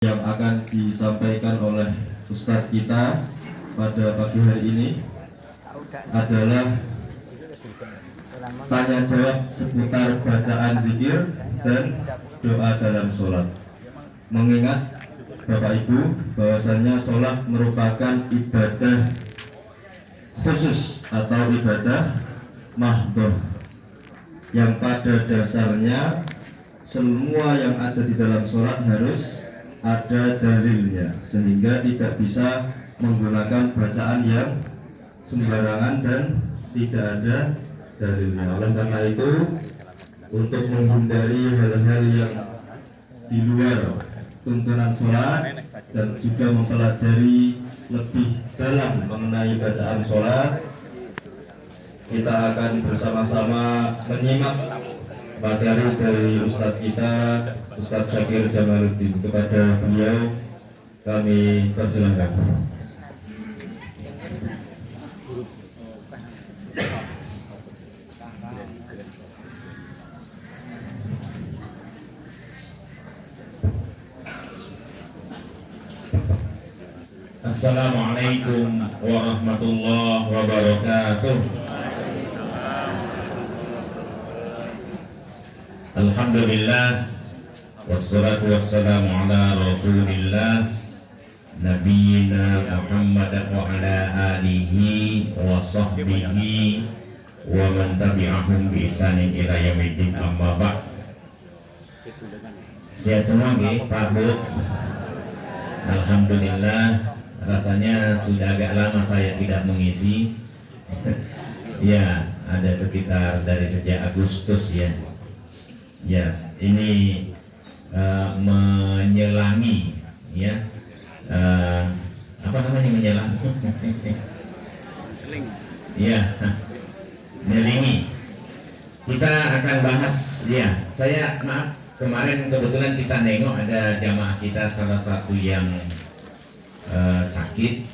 yang akan disampaikan oleh Ustadz kita pada pagi hari ini adalah tanya jawab seputar bacaan zikir dan doa dalam sholat. Mengingat Bapak Ibu bahwasannya sholat merupakan ibadah khusus atau ibadah mahdhah yang pada dasarnya semua yang ada di dalam sholat harus ada dalilnya, sehingga tidak bisa menggunakan bacaan yang sembarangan dan tidak ada dalilnya. Oleh karena itu, untuk menghindari hal-hal yang di luar tuntunan sholat dan juga mempelajari lebih dalam mengenai bacaan sholat, kita akan bersama-sama menyimak materi dari Ustadz kita, Ustadz Syakir Jamaluddin. Kepada beliau kami persilahkan. Assalamualaikum warahmatullahi wabarakatuh. Alhamdulillah, wassalatu wassalamu ala rasulillah Nabiyyina Muhammad wa ala alihi wa sahbihi wa man tabi'ahum bi ihsanin ila yaumiddin, amma ba'd. Sehat semua nggih, Pak Bu? Alhamdulillah, rasanya sudah agak lama saya tidak mengisi. Ya, ada sekitar dari sejak Agustus ya. Ya, ini menyelangi ya, apa namanya menyelangi? Ya, menyelingi. Kita akan bahas ya. Saya maaf, kemarin kebetulan kita nengok ada jamaah kita salah satu yang sakit,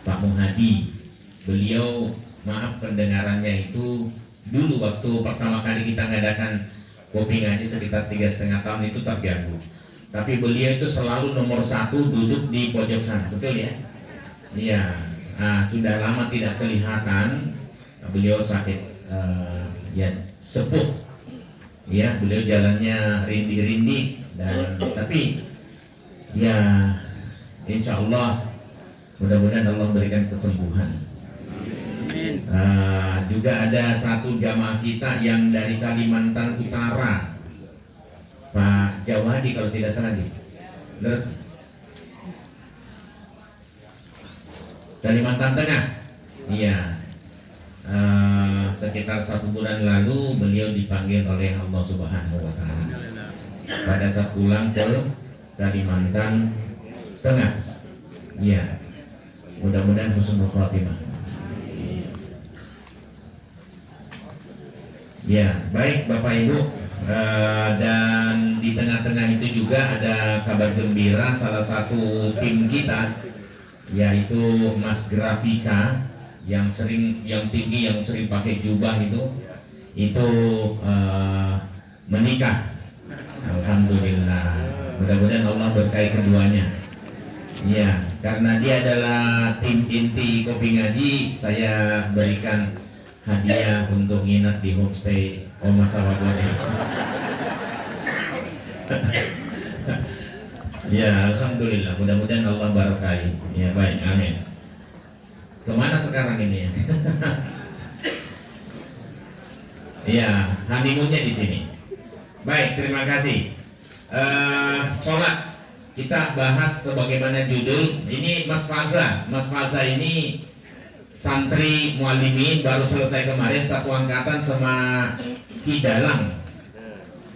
Pak Muhadi. Beliau maaf pendengarannya itu dulu waktu pertama kali kita ngadakan kopi ngaji sekitar 3,5 tahun itu terganggu. Tapi beliau itu selalu nomor 1 duduk di pojok sana, betul ya? Iya. Nah, sudah lama tidak kelihatan. Beliau sakit, ya sepuh. Ya, beliau jalannya rindi-rindi dan tapi ya insya Allah mudah-mudahan Allah berikan kesembuhan. Juga ada satu jamaah kita yang dari Kalimantan Utara, Pak Jawadi kalau tidak salah nih. Terus Kalimantan Tengah, iya. Sekitar 1 bulan lalu beliau dipanggil oleh Allah Subhanahu wa Ta'ala pada saat pulang ke Kalimantan Tengah. Iya, mudah-mudahan husnul khatimah. Ya, baik Bapak Ibu, dan di tengah-tengah itu juga ada kabar gembira salah satu tim kita, yaitu Mas Grafika yang tinggi yang sering pakai jubah itu menikah. Alhamdulillah, mudah-mudahan Allah berkahi keduanya. Ya, karena dia adalah tim inti kopi ngaji, saya berikan hadiah untuk nginep di homestay Oma Sawadone. Ya, alhamdulillah, mudah-mudahan Allah barakahi. Ya, baik, amin. Kemana sekarang ini ya? Ya, honeymoonnya di sini. Baik, terima kasih. Sholat kita bahas sebagaimana judul. Ini Mas Faza ini santri mualimin, baru selesai kemarin satu angkatan sama Kidalang.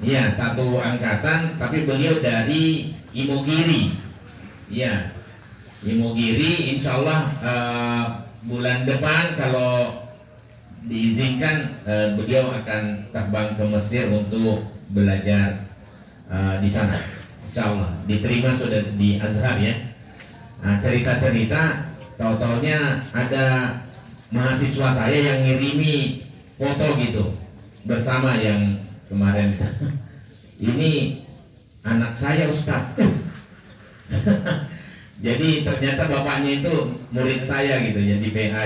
Ya, satu angkatan, tapi beliau dari Imogiri. Ya, Imogiri, insya Allah bulan depan kalau diizinkan beliau akan terbang ke Mesir untuk belajar di sana. Insya Allah diterima sudah di Azhar ya. Nah, cerita-cerita tahu-taunya ada mahasiswa saya yang ngirimi foto gitu bersama yang kemarin. Ini saya Ustadz. Jadi ternyata bapaknya itu murid saya gitu, jadi PA.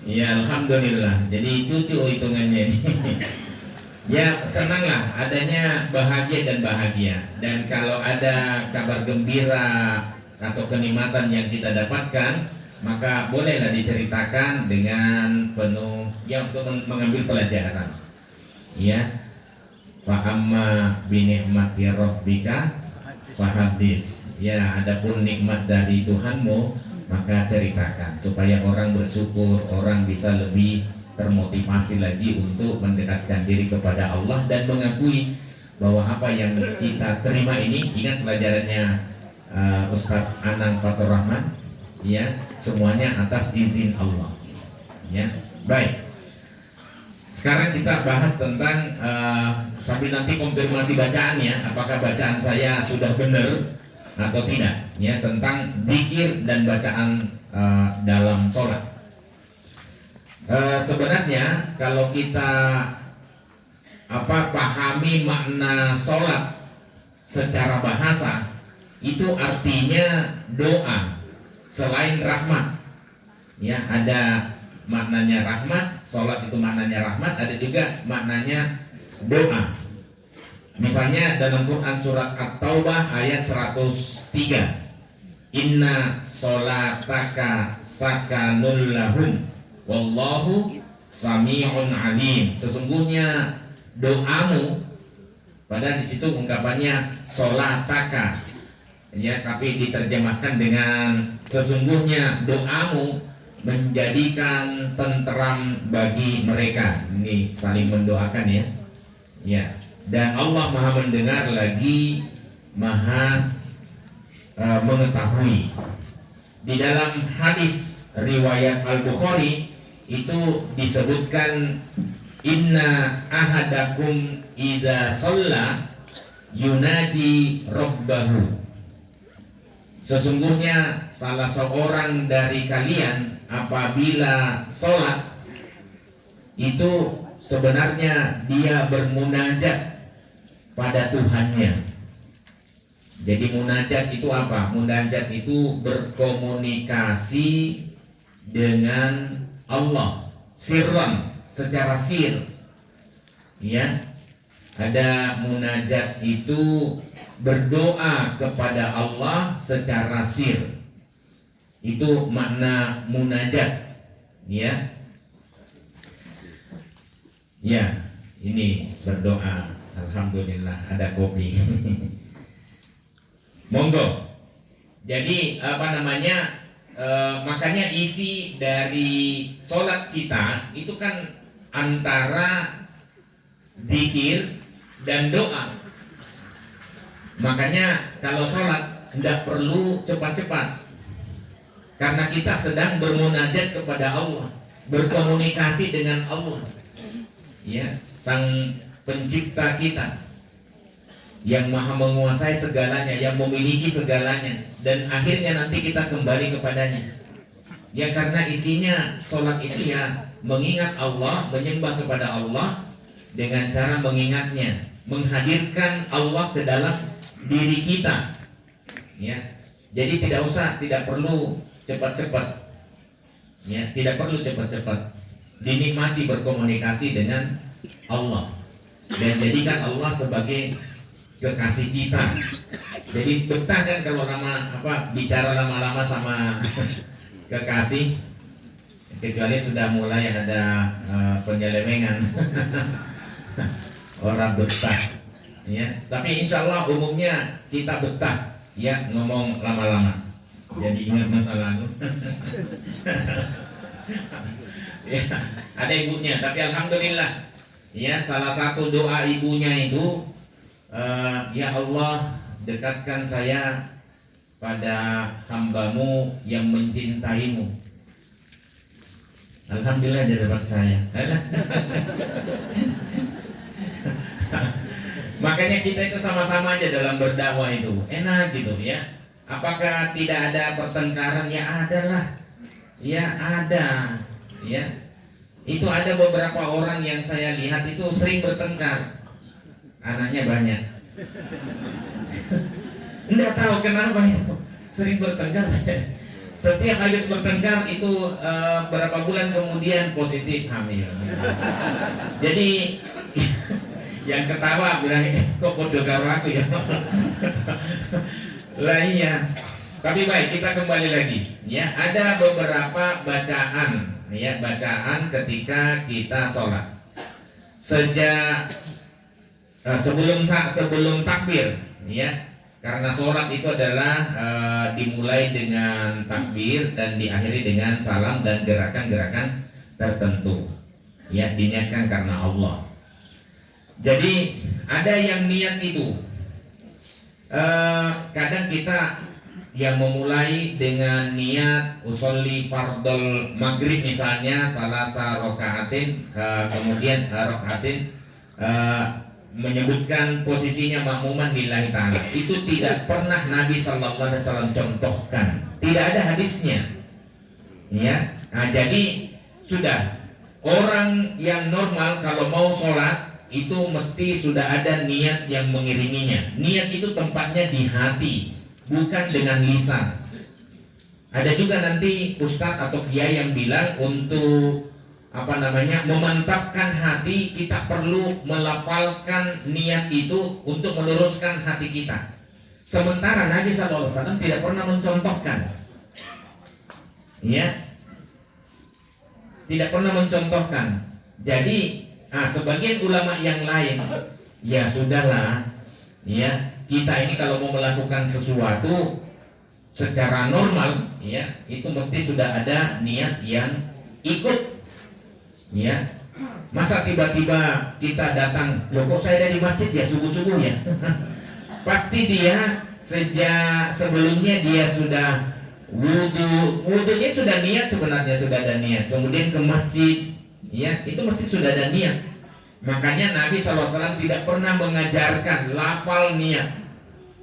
Ya alhamdulillah, jadi cucu hitungannya ini. Ya senanglah adanya bahagia dan bahagia. Dan kalau ada kabar gembira atau kenikmatan yang kita dapatkan, maka bolehlah diceritakan dengan penuh ya untuk mengambil pelajaran. Ya, fa amma bi ni'mati rabbika fahadis. Ya, adapun nikmat dari Tuhanmu maka ceritakan supaya orang bersyukur, orang bisa lebih termotivasi lagi untuk mendekatkan diri kepada Allah dan mengakui bahwa apa yang kita terima ini, ingat pelajarannya Ustadz Anang Fatur Rahman, ya, semuanya atas izin Allah. Ya, baik. Sekarang kita bahas tentang sambil nanti konfirmasi bacaannya, apakah bacaan saya sudah benar atau tidak, ya, tentang zikir dan bacaan dalam sholat. Sebenarnya kalau kita pahami makna sholat secara bahasa, itu artinya doa selain rahmat. Ya, ada maknanya rahmat, sholat itu maknanya rahmat, ada juga maknanya doa. Misalnya dalam Quran surat At-Taubah ayat 103, inna sholataka sakanul lahum wallahu sami'un alim. Sesungguhnya doamu, padahal di situ ungkapannya sholataka, ya, tapi diterjemahkan dengan sesungguhnya doamu menjadikan tenteram bagi mereka. Ini saling mendoakan, ya. Ya. Dan Allah Maha mendengar lagi Maha mengetahui. Di dalam hadis riwayat Al-Bukhari itu disebutkan inna ahadakum idza shalla yunaji rabbahu. Sesungguhnya salah seorang dari kalian apabila sholat itu sebenarnya dia bermunajat pada Tuhannya. Jadi munajat itu apa? Munajat itu berkomunikasi dengan Allah sirran, secara sir. Ya, ada munajat itu berdoa kepada Allah secara sir. Itu makna munajat. Ya. Ya, ini berdoa. Alhamdulillah ada kopi. Monggo. Jadi makanya isi dari sholat kita itu kan antara zikir dan doa. Makanya kalau sholat tidak perlu cepat-cepat, karena kita sedang bermunajat kepada Allah, berkomunikasi dengan Allah, ya, Sang Pencipta kita, yang maha menguasai segalanya, yang memiliki segalanya, dan akhirnya nanti kita kembali kepadanya. Ya, karena isinya sholat itu ya mengingat Allah, menyembah kepada Allah dengan cara mengingatnya, menghadirkan Allah ke dalam diri kita. Ya, jadi tidak perlu cepat-cepat. Ya, tidak perlu cepat-cepat. Dinikmati berkomunikasi dengan Allah dan jadikan Allah sebagai kekasih kita. Jadi betah kan kalau bicara lama-lama sama kekasih, kecuali sudah mulai ada penyelewengan. Orang betah, ya. Tapi insya Allah umumnya kita betah, ya, ngomong lama-lama. Jadi ingat masa lalu. Ya, ada ibunya, tapi alhamdulillah, ya, salah satu doa ibunya itu, ya Allah, dekatkan saya pada hamba-Mu yang mencintaimu. Alhamdulillah dia dapat saya. Makanya kita itu sama-sama aja dalam berdakwah itu enak gitu, ya. Apakah tidak ada pertengkaran? Ya ada lah, ya ada, ya. Itu ada beberapa orang yang saya lihat itu sering bertengkar, anaknya banyak. Nggak tahu kenapa itu sering bertengkar. Setiap habis bertengkar itu berapa bulan kemudian positif hamil. Jadi yang ketawa bilang kok bodoh karo aku ya. Lah iya. Tapi baik, kita kembali lagi. Ya, ada beberapa bacaan, ya, bacaan ketika kita sholat. Sejak sebelum takbir, ya. Karena sholat itu adalah dimulai dengan takbir dan diakhiri dengan salam dan gerakan-gerakan tertentu. Ya, diniatkan karena Allah. Jadi ada yang niat itu. Kadang kita yang memulai dengan niat usolli fardol maghrib misalnya salasa rokaatin, kemudian rokaatin menyebutkan posisinya makmuman lillahi ta'ala. Itu tidak pernah Nabi sallallahu alaihi wasallam contohkan, tidak ada hadisnya. Ya, nah, jadi sudah orang yang normal kalau mau sholat itu mesti sudah ada niat yang mengiringinya. Niat itu tempatnya di hati, bukan dengan lisan. Ada juga nanti ustadz atau kiai yang bilang untuk memantapkan hati kita perlu melafalkan niat itu untuk meluruskan hati kita. Sementara Nabi SAW tidak pernah mencontohkan, ya, tidak pernah mencontohkan. Jadi sebagian ulama yang lain, ya sudahlah, ya kita ini kalau mau melakukan sesuatu secara normal, ya itu mesti sudah ada niat yang ikut. Ya, masa tiba-tiba kita datang, loh kok saya dari masjid ya subuh-subuh ya? Pasti dia sejak sebelumnya dia sudah wudunya sudah niat, sebenarnya sudah ada niat. Kemudian ke masjid, ya itu mesti sudah ada niat. Makanya Nabi SAW tidak pernah mengajarkan lafal niat.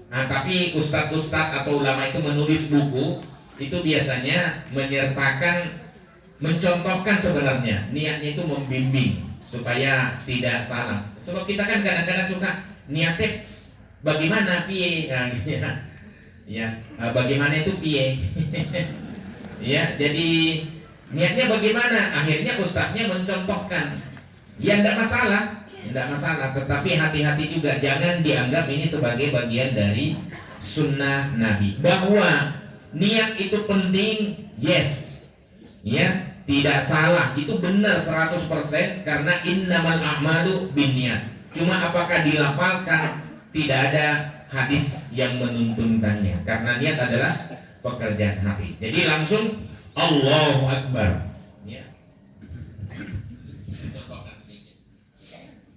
Nah, tapi ustadz-ustadz atau ulama itu menulis buku itu biasanya menyertakan, mencontohkan sebenarnya niatnya itu membimbing supaya tidak salah. Sebab kita kan kadang-kadang suka niatnya bagaimana piye, nah, ya bagaimana itu piye. Ya, jadi niatnya bagaimana, akhirnya ustadznya mencontohkan. Ya tidak masalah, tidak masalah, tetapi hati-hati juga jangan dianggap ini sebagai bagian dari sunnah Nabi. Bahwa niat itu penting, yes, ya tidak salah, itu benar 100% karena innamal a'malu binniyat. Cuma apakah dilafalkan, tidak ada hadis yang menuntunkannya, karena niat adalah pekerjaan hati. Jadi langsung Allahu Akbar, ya.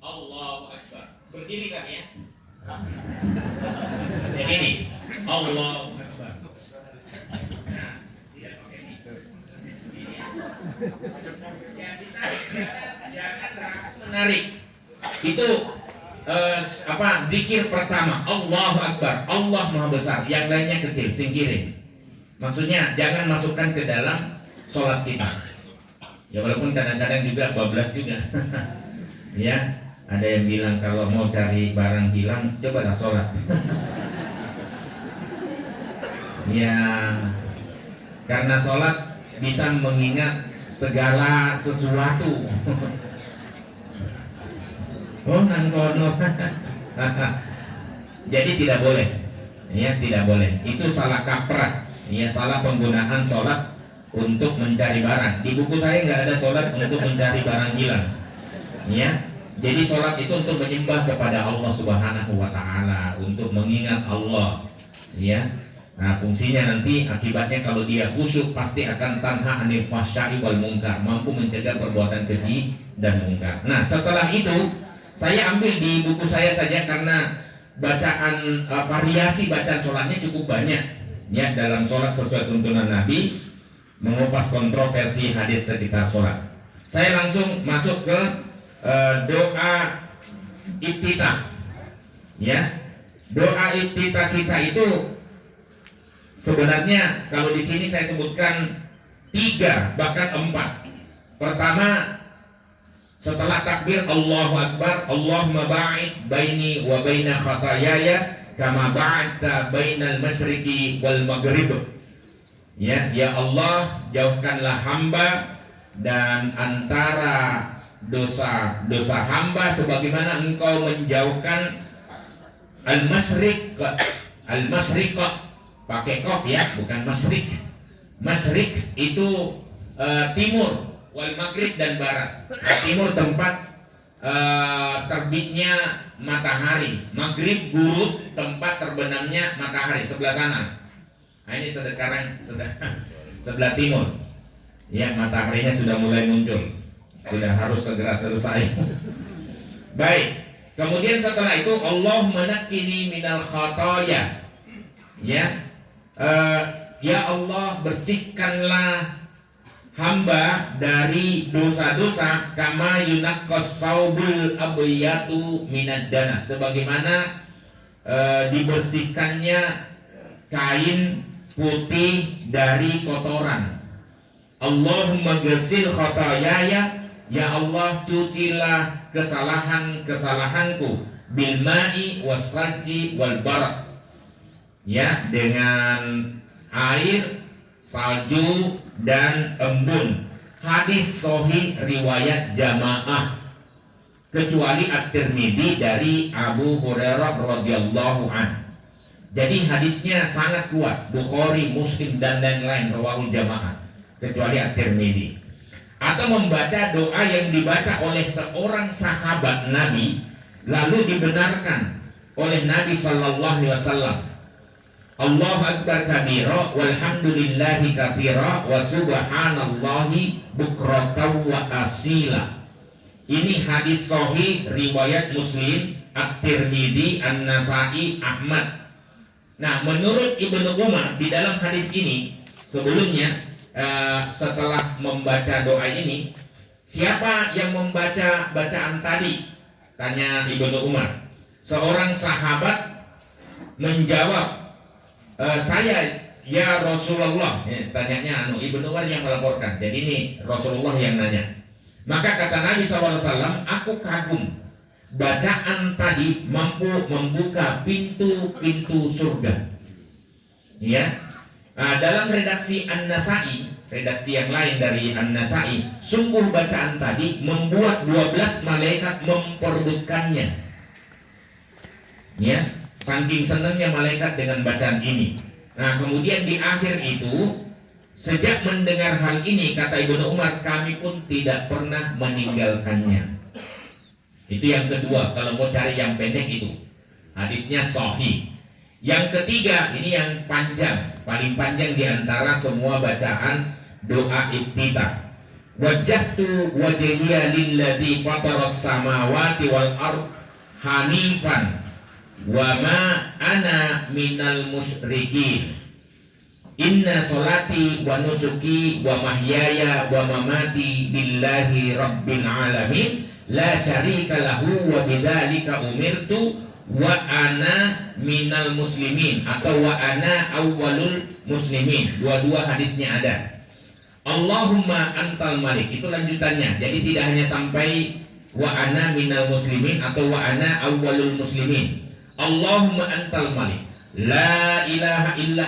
Allahu Akbar, berdiri kan ya. Jadi ini Allahu Akbar. Jangan menarik. Itu zikir pertama Allahu Akbar, Allah Maha Besar, yang lainnya kecil, singkirin. Maksudnya jangan masukkan ke dalam sholat kita. Ya walaupun kadang-kadang juga bablas juga. Ya, ada yang bilang kalau mau cari barang hilang cobalah sholat. Ya, karena sholat bisa mengingat segala sesuatu. Oh nangkono. Jadi tidak boleh, ya tidak boleh. Itu salah kaprah, ya salah penggunaan sholat untuk mencari barang. Di buku saya nggak ada sholat untuk mencari barang hilang, ya. Jadi sholat itu untuk menyembah kepada Allah Subhanahu Wa Taala, untuk mengingat Allah, ya. Nah fungsinya nanti akibatnya kalau dia khusyuk pasti akan tanha anil fahsya'i wal munkar, mampu mencegah perbuatan keji dan munkar. Nah setelah itu saya ambil di buku saya saja karena bacaan variasi bacaan sholatnya cukup banyak, ya dalam sholat sesuai tuntunan Nabi, mengupas kontroversi hadis sekitar sholat. Saya langsung masuk ke doa iftitah, ya. Doa iftitah kita itu sebenarnya kalau di sini saya sebutkan 3 bahkan 4. Pertama Setelah takbir Allahu Akbar, Allahumma ba'id baini wa baina khatayaya kama ba'adta bainal masyriqi wal maghrib. Ya, ya Allah, jauhkanlah hamba dan antara dosa-dosa hamba sebagaimana engkau menjauhkan al-masyriq, al-masyriq pakai qaf ya, bukan masyriq. Masyriq itu timur, wal maghrib dan barat. Timur tempat terbitnya matahari, maghrib gurub tempat terbenamnya matahari, sebelah sana. Nah, ini sekarang sebelah timur. Ya, mataharinya sudah mulai muncul. Sudah harus segera selesai. Baik. Kemudian setelah itu Allah menakkini minal khataya. Ya. Ya Allah, bersihkanlah hamba dari dosa-dosa kama yunaqqas saubul abyatu minad danas, sebagaimana dibersihkannya kain putih dari kotoran. Allahumma ghsil khatayaya, ya Allah cucilah kesalahan-kesalahanku bil ma'i wassalji wal barak, ya, dengan air, salju dan embun. Hadis sahih riwayat jamaah kecuali At-Tirmidzi dari Abu Hurairah radhiyallahu anhu. Jadi hadisnya sangat kuat, Bukhari, Muslim dan lain-lain rawahul jamaah kecuali At-Tirmidzi. Atau membaca doa yang dibaca oleh seorang sahabat Nabi lalu dibenarkan oleh Nabi sallallahu alaihi wasallam. Allahu akbar kabira walhamdulillahi katsira wa subhanallahi bukratan wa asila. Ini hadis sahih riwayat Muslim, At-Tirmidzi, An-Nasa'i, Ahmad. Nah, menurut Ibnu Umar di dalam hadis ini sebelumnya setelah membaca doa ini, siapa yang membaca bacaan tadi? Tanya Ibnu Umar. Seorang sahabat menjawab, saya ya Rasulullah. Tanyanya Ibnu Umar yang melaporkan. Jadi ini Rasulullah yang nanya. Maka kata Nabi SAW, aku kagum, bacaan tadi mampu membuka pintu-pintu surga. Ya. Nah, dalam redaksi An-Nasa'i, redaksi yang lain dari An-Nasa'i, sungguh bacaan tadi membuat 12 malaikat memperebutkannya. Ya, saking senangnya malaikat dengan bacaan ini. Nah, kemudian di akhir itu, sejak mendengar hal ini, kata Ibnu Umar, kami pun tidak pernah meninggalkannya. Itu yang kedua, kalau mau cari yang pendek itu hadisnya sahih. Yang ketiga, ini yang panjang, paling panjang di antara semua bacaan doa iftitah. Wajjahtu wajhiya lilladzi fataras samawati wal ard hanifan wa ma ana minal musyrikin. Inna solati wa nusuki wa mahyaya wa mamati lillahi rabbil alamin la syarika lahu wa bidzalika umirtu wa ana minal muslimin atau wa ana awwalul muslimin. Dua-dua hadisnya ada. Allahumma antal malik, itu lanjutannya. Jadi tidak hanya sampai wa ana minal muslimin atau wa ana awwalul muslimin. Allahumma antal malik, la ilaha illa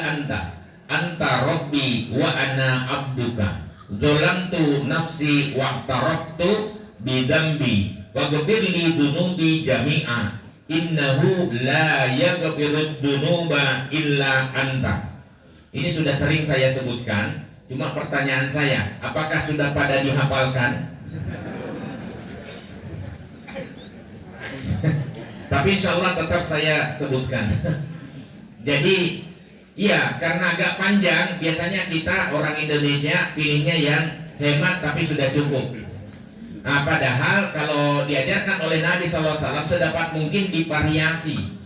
anta rabbi wa ana abduka, zalamtu nafsi wa taraktu bidambi waghfirli dunubi jami'a innahu la yaghfirud dunuba illa anta. Ini sudah sering saya sebutkan, cuma pertanyaan saya, apakah sudah pada dihafalkan? Tapi insya Allah tetap saya sebutkan. Jadi iya, karena agak panjang, biasanya kita orang Indonesia pilihnya yang hemat tapi sudah cukup. Nah, padahal kalau diajarkan oleh Nabi SAW sedapat mungkin divariasi.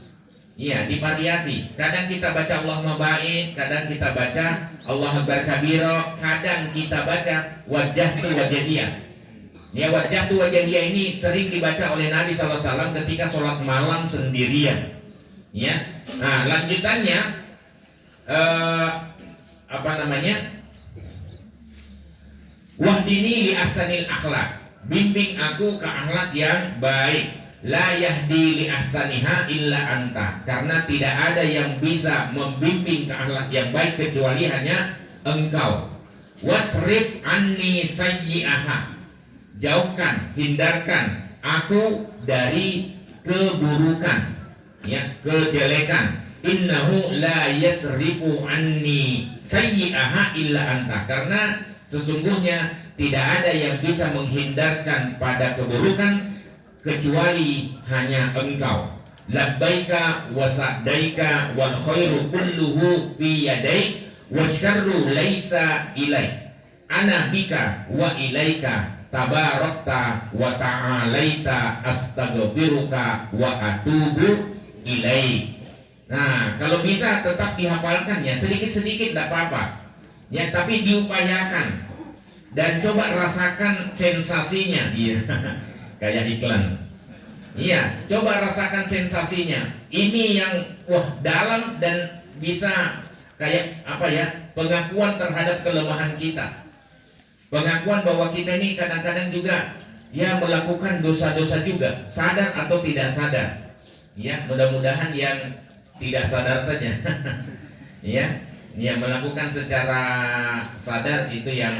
Iya, divariasi. Kadang kita baca Allahumma ba'id, kadang kita baca Allahu akbar kabira, kadang kita baca wajjahtu wajhiyah. Ya, wajjahtu wajhiyah ini sering dibaca oleh Nabi SAW ketika sholat malam sendirian. Ya. Nah, lanjutannya wahdini li ahsanil akhlak bimbing aku ke akhlak yang baik. La yahdi li ahsaniha illa anta, karena tidak ada yang bisa membimbing ke akhlak yang baik kecuali hanya engkau. Wasrif anni sayyi'aha, jauhkan, hindarkan aku dari keburukan, ya, kejelekan. Innahu la yasrifu anni sayyi'aha illa anta, karena sesungguhnya tidak ada yang bisa menghindarkan pada keburukan kecuali hanya engkau. Labbaika wa sa'daika wal khairu kulluhu fi yadaik wasyarru laisa ilaik. Ana bika wa ilaika tabarakta wa ta'alaita astaghfiruka wa atubu ilaik. Nah, kalau bisa tetap dihafalkan ya, sedikit-sedikit tidak apa-apa. Ya, tapi diupayakan dan coba rasakan sensasinya. Iya. Kayak iklan. Iya, coba rasakan sensasinya. Ini yang dalam dan bisa kayak apa ya? Pengakuan terhadap kelemahan kita. Pengakuan bahwa kita ini kadang-kadang juga ya melakukan dosa-dosa juga, sadar atau tidak sadar. Ya, mudah-mudahan yang tidak sadar saja. Ya, yang melakukan secara sadar itu yang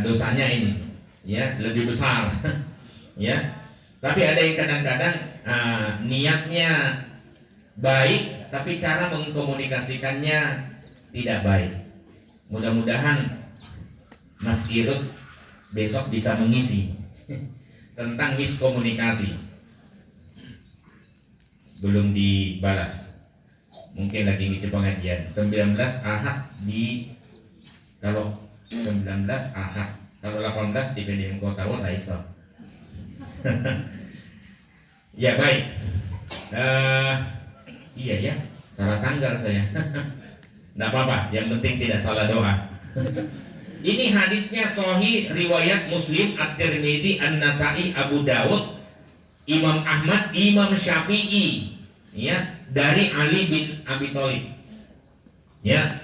dosanya ini ya lebih besar. Ya, tapi ada yang kadang-kadang niatnya baik, tapi cara mengkomunikasikannya tidak baik. Mudah-mudahan Mas Irut besok bisa mengisi tentang miskomunikasi. Belum dibalas, mungkin lagi ngisi pengajian. 19 Ahad kalau 19 Ahad, kalau 18 di PDM Kota Raisa. Ya baik, iya ya, salah tanggal saya. Tidak apa-apa, yang penting tidak salah doa. Ini hadisnya sahih riwayat Muslim, At-Tirmidzi, An-Nasa'i, Abu Dawud, Imam Ahmad, Imam Syafi'i, ya, dari Ali bin Abi Thalib. Ya,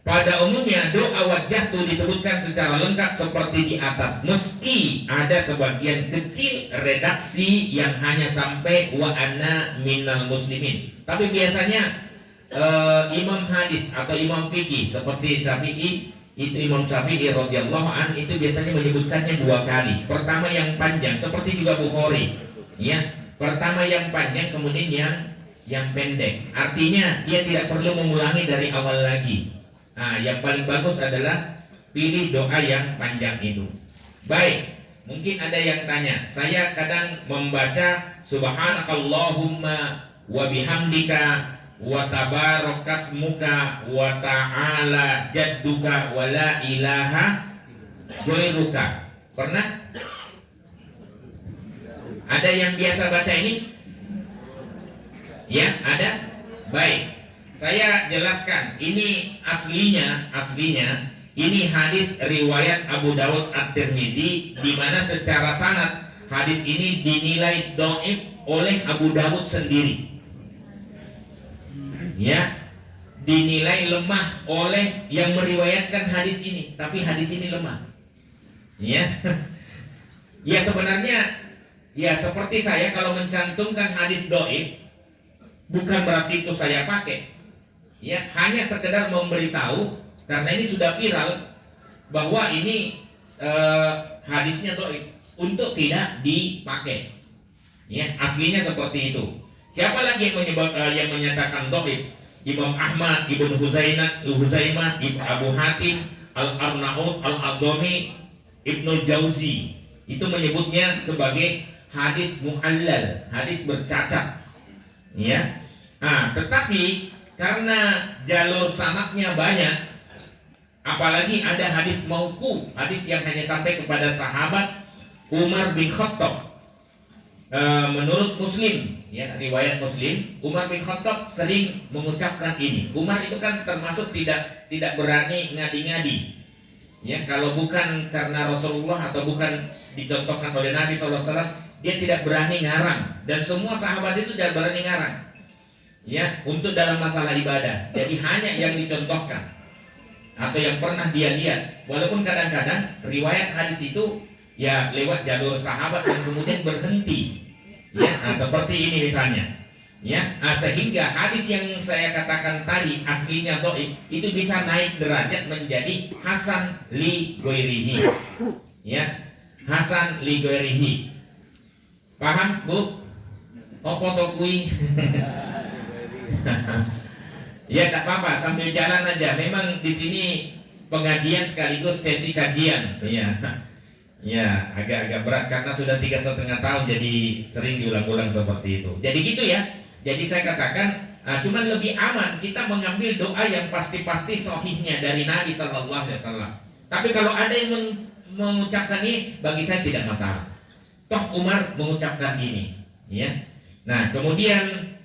pada umumnya doa wajah itu disebutkan secara lengkap seperti di atas, meski ada sebagian kecil redaksi yang hanya sampai wa ana minal muslimin. Tapi biasanya imam hadis atau imam fikih seperti Syafi'i, itu Imam Syafi'i radhiyallahu an itu biasanya menyebutkannya 2 kali. Pertama yang panjang, seperti juga Bukhari, ya. Pertama yang panjang, kemudian yang pendek. Artinya dia tidak perlu mengulangi dari awal lagi. Nah, yang paling bagus adalah pilih doa yang panjang itu. Baik, mungkin ada yang tanya, saya kadang membaca subhanakallahumma wa bihamdika wa tabarakasmuka wa ta'ala jadduka wa la ilaha ghairuka. Pernah? Ada yang biasa baca ini? Ya, ada? Baik. Saya jelaskan, ini aslinya ini hadis riwayat Abu Dawud At-Tirmidzi, di mana secara sanad hadis ini dinilai dhaif oleh Abu Dawud sendiri. Ya, dinilai lemah oleh yang meriwayatkan hadis ini, tapi hadis ini lemah. Ya. Ya sebenarnya ya seperti saya kalau mencantumkan hadis dhaif bukan berarti itu saya pakai. Ya, hanya sekedar memberitahu karena ini sudah viral bahwa ini hadisnya dhaif untuk tidak dipakai. Ya, aslinya seperti itu. Siapa lagi yang menyatakan dhaif? Imam Ahmad, Ibnu Huzaimah, Abu Hatim, Al-Arnaud, Al-Adhami, Ibnu Jauzi itu menyebutnya sebagai hadis mu'allal, hadis bercacat. Ya. Nah, tetapi karena jalur sanadnya banyak, apalagi ada hadis mauquf, hadis yang hanya sampai kepada sahabat Umar bin Khattab. Menurut Muslim, ya, riwayat Muslim, Umar bin Khattab sering mengucapkan ini. Umar itu kan termasuk tidak berani ngadi-ngadi. Ya, kalau bukan karena Rasulullah atau bukan dicontohkan oleh Nabi SAW, dia tidak berani ngarang. Dan semua sahabat itu tidak berani ngarang. Ya, untuk dalam masalah ibadah. Jadi hanya yang dicontohkan atau yang pernah dia lihat. Walaupun kadang-kadang riwayat hadis itu ya lewat jalur sahabat yang kemudian berhenti. Ya, nah, seperti ini misalnya. Ya, nah, sehingga hadis yang saya katakan tadi aslinya dhaif itu bisa naik derajat menjadi hasan li ghairihi. Ya, hasan li ghairihi. Paham, Bu? Opo to kuwi? Ya, tak apa-apa, sambil jalan aja. Memang di sini pengajian sekaligus sesi kajian. Ya. Ya, agak-agak berat karena sudah 3,5 tahun, jadi sering diulang-ulang seperti itu. Jadi gitu ya. Jadi saya katakan, cuman lebih aman kita mengambil doa yang pasti-pasti sahihnya dari Nabi Sallallahu Alaihi Wasallam. Tapi kalau ada yang mengucapkan ini, bagi saya tidak masalah. Toh Umar mengucapkan ini, ya. Nah, kemudian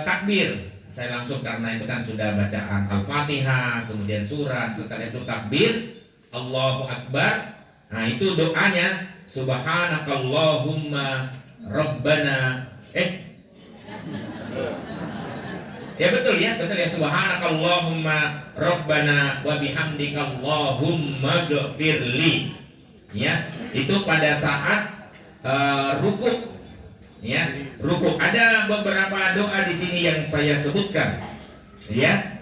takbir, saya langsung karena itu kan sudah bacaan Al-Fatihah, kemudian surat, setelah itu takbir, Allahu Akbar. Nah, itu doanya Subhanakallahumma Rabbana ya betul ya Subhanakallahumma Rabbana wa bihamdikallahumma ghfirli. Ya, itu pada saat rukuk. Ya, rukuk. Ada beberapa doa di sini yang saya sebutkan. Ya.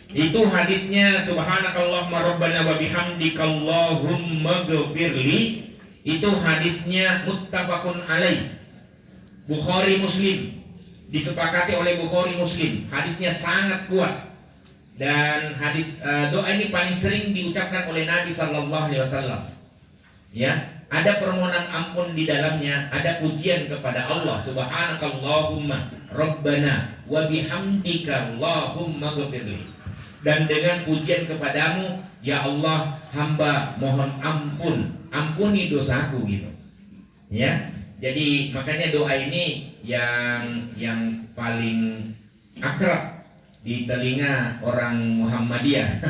Itu hadisnya Subhanakallahumma Rabbana wa bihamdikallahumma ghfirli. Itu hadisnya muttafaqun alaih, Bukhari Muslim, disepakati oleh Bukhari Muslim. Hadisnya sangat kuat. Dan hadis doa ini paling sering diucapkan oleh Nabi Sallallahu Alaihi Wasallam. Ya, ada permohonan ampun di dalamnya, ada pujian kepada Allah. Subhanakallahumma Rabbana wa bihamdika Allahumma ghfirli. Dan dengan pujian kepadamu, ya Allah, hamba mohon ampun, ampuni dosaku gitu. Ya, jadi makanya doa ini yang paling akrab di telinga orang Muhammadiyah.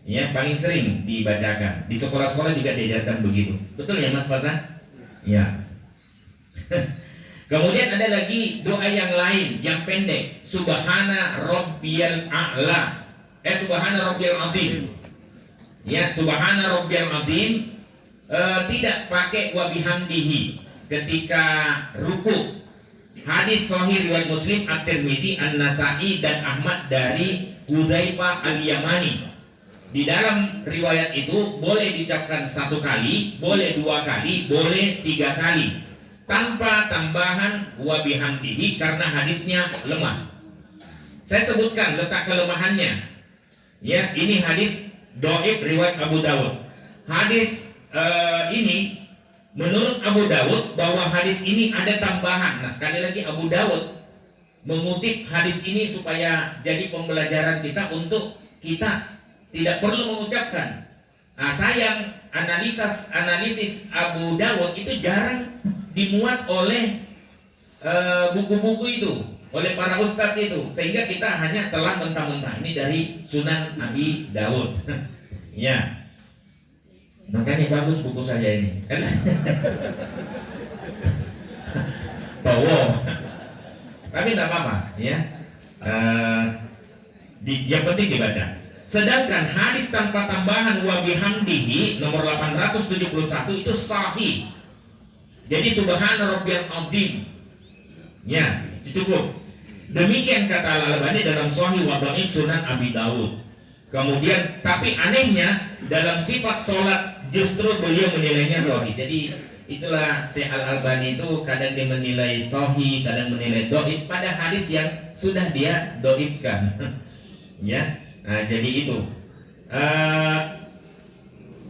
Ya, paling sering dibacakan. Di sekolah-sekolah juga diajarkan begitu. Betul ya Mas Fasan? Ya. Kemudian ada lagi doa yang lain yang pendek. Subhana rabbiyal a'la. Subhana rabbiyal azim. Ya, subhana rabbiyal azim. Tidak pakai wa bihamdihi ketika ruku. Hadis sahih riwayat Muslim, At-Tirmidzi, An-Nasa'i dan Ahmad dari Hudzaifah Al-Yamani. Di dalam riwayat itu boleh diucapkan 1 kali, boleh 2 kali, boleh 3 kali, tanpa tambahan wa bihamdihi karena hadisnya lemah. Saya sebutkan letak kelemahannya. Ya, ini hadis dhaif riwayat Abu Dawud. Hadis ini menurut Abu Dawud bahwa hadis ini ada tambahan. Nah, sekali lagi Abu Dawud mengutip hadis ini supaya jadi pembelajaran kita untuk kita tidak perlu mengucapkan. Nah, sayang analisis Abu Dawud itu jarang dimuat oleh buku-buku itu, oleh para ustadz itu, sehingga kita hanya telah mentah-mentah ini dari Sunan Abi Dawud. Ya, makanya bagus buku saya ini. Towo, tapi tidak apa-apa, ya. Yang penting dibaca. Sedangkan hadis tanpa tambahan wa bihamdihi nomor 871 itu sahih. Jadi subhana rabbiyal azim. Ya, cukup. Demikian kata Al-Albani dalam Sahih wa Dhaif Sunan Abi Dawud. Kemudian tapi anehnya dalam sifat sholat justru beliau menilainya sahih. Jadi itulah Syekh Al-Albani itu kadang dia menilai sahih, kadang menilai dhaif pada hadis yang sudah dia dhaifkan. Ya, nah, jadi itu.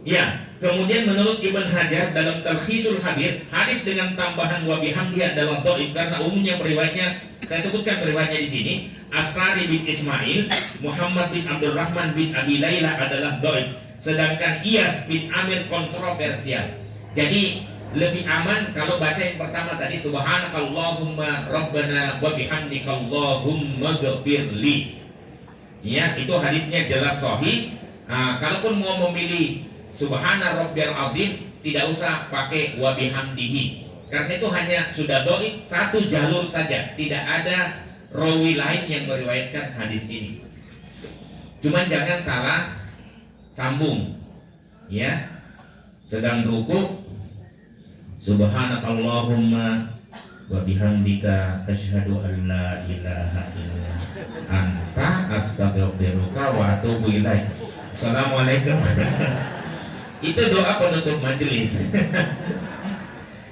Ya, kemudian menurut Ibn Hajar dalam Talkhisul Habir, hadis dengan tambahan wa bihamdihi adalah dhaif karena umumnya periwayatnya, saya sebutkan periwayatnya di sini, Asari bin Ismail, Muhammad bin Abdurrahman bin Abi Layla adalah dhaif, sedangkan Iyas bin Amir kontroversial. Jadi lebih aman kalau baca yang pertama tadi subhanakallahumma rabbana wa bihamdikallahumma ghfirli. Ya, itu hadisnya jelas sahih. Nah, kalaupun mau memilih subhana rabbiyal azim, tidak usah pakai wa bihamdihi. Karena itu hanya sudah dhaif satu jalur saja, tidak ada rawi lain yang meriwayatkan hadis ini. Cuman jangan salah sambung. Ya. Sedang ruku Subhanakallahumma wa bihamdika asyhadu an la ilaha illa anta astaghfiruka wa atubu ilaik. Assalamualaikum. Itu doa penutup majelis.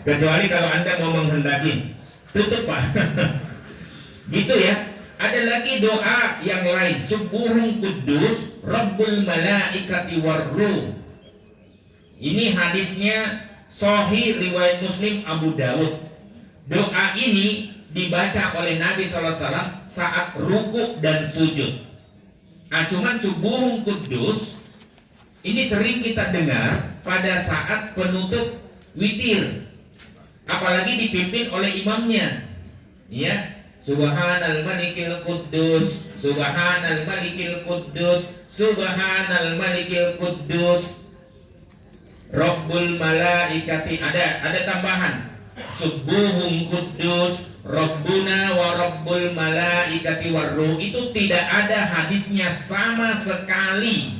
Kecuali kalau Anda mau menghendaki tutup, Pak. Gitu ya. Ada lagi doa yang lain, Subuhun Kudus Rabbul Malaikati Warruh. Ini hadisnya Sahih riwayat Muslim Abu Dawud. Doa ini dibaca oleh Nabi SAW saat ruku dan sujud. Cuman Subuhun Kudus ini sering kita dengar pada saat penutup witir, apalagi dipimpin oleh imamnya. Ya, Subhanal Malikil Quddus, Subhanal Malikil Quddus, Subhanal Malikil Quddus, Rabbul Malaikati. Ada tambahan, Subuhun Quddus Rabbuna wa Rabbul Malaikati Warruh. Itu tidak ada hadisnya sama sekali.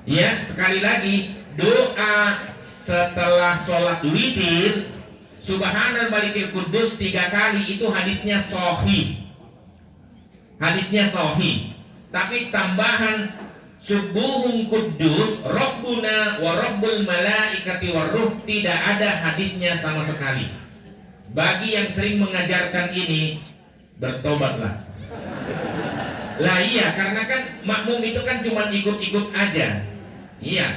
Ya, sekali lagi, doa setelah sholat witir Subhanal Malikil Quddus 3 kali itu hadisnya sahih. Hadisnya sahih. Tapi tambahan Subuhun Quddus Rabbuna wa Rabbul Malaikati Warruh tidak ada hadisnya sama sekali. Bagi yang sering mengajarkan ini, bertobatlah. Lah iya, karena kan makmum itu kan cuma ikut-ikut aja. Iya.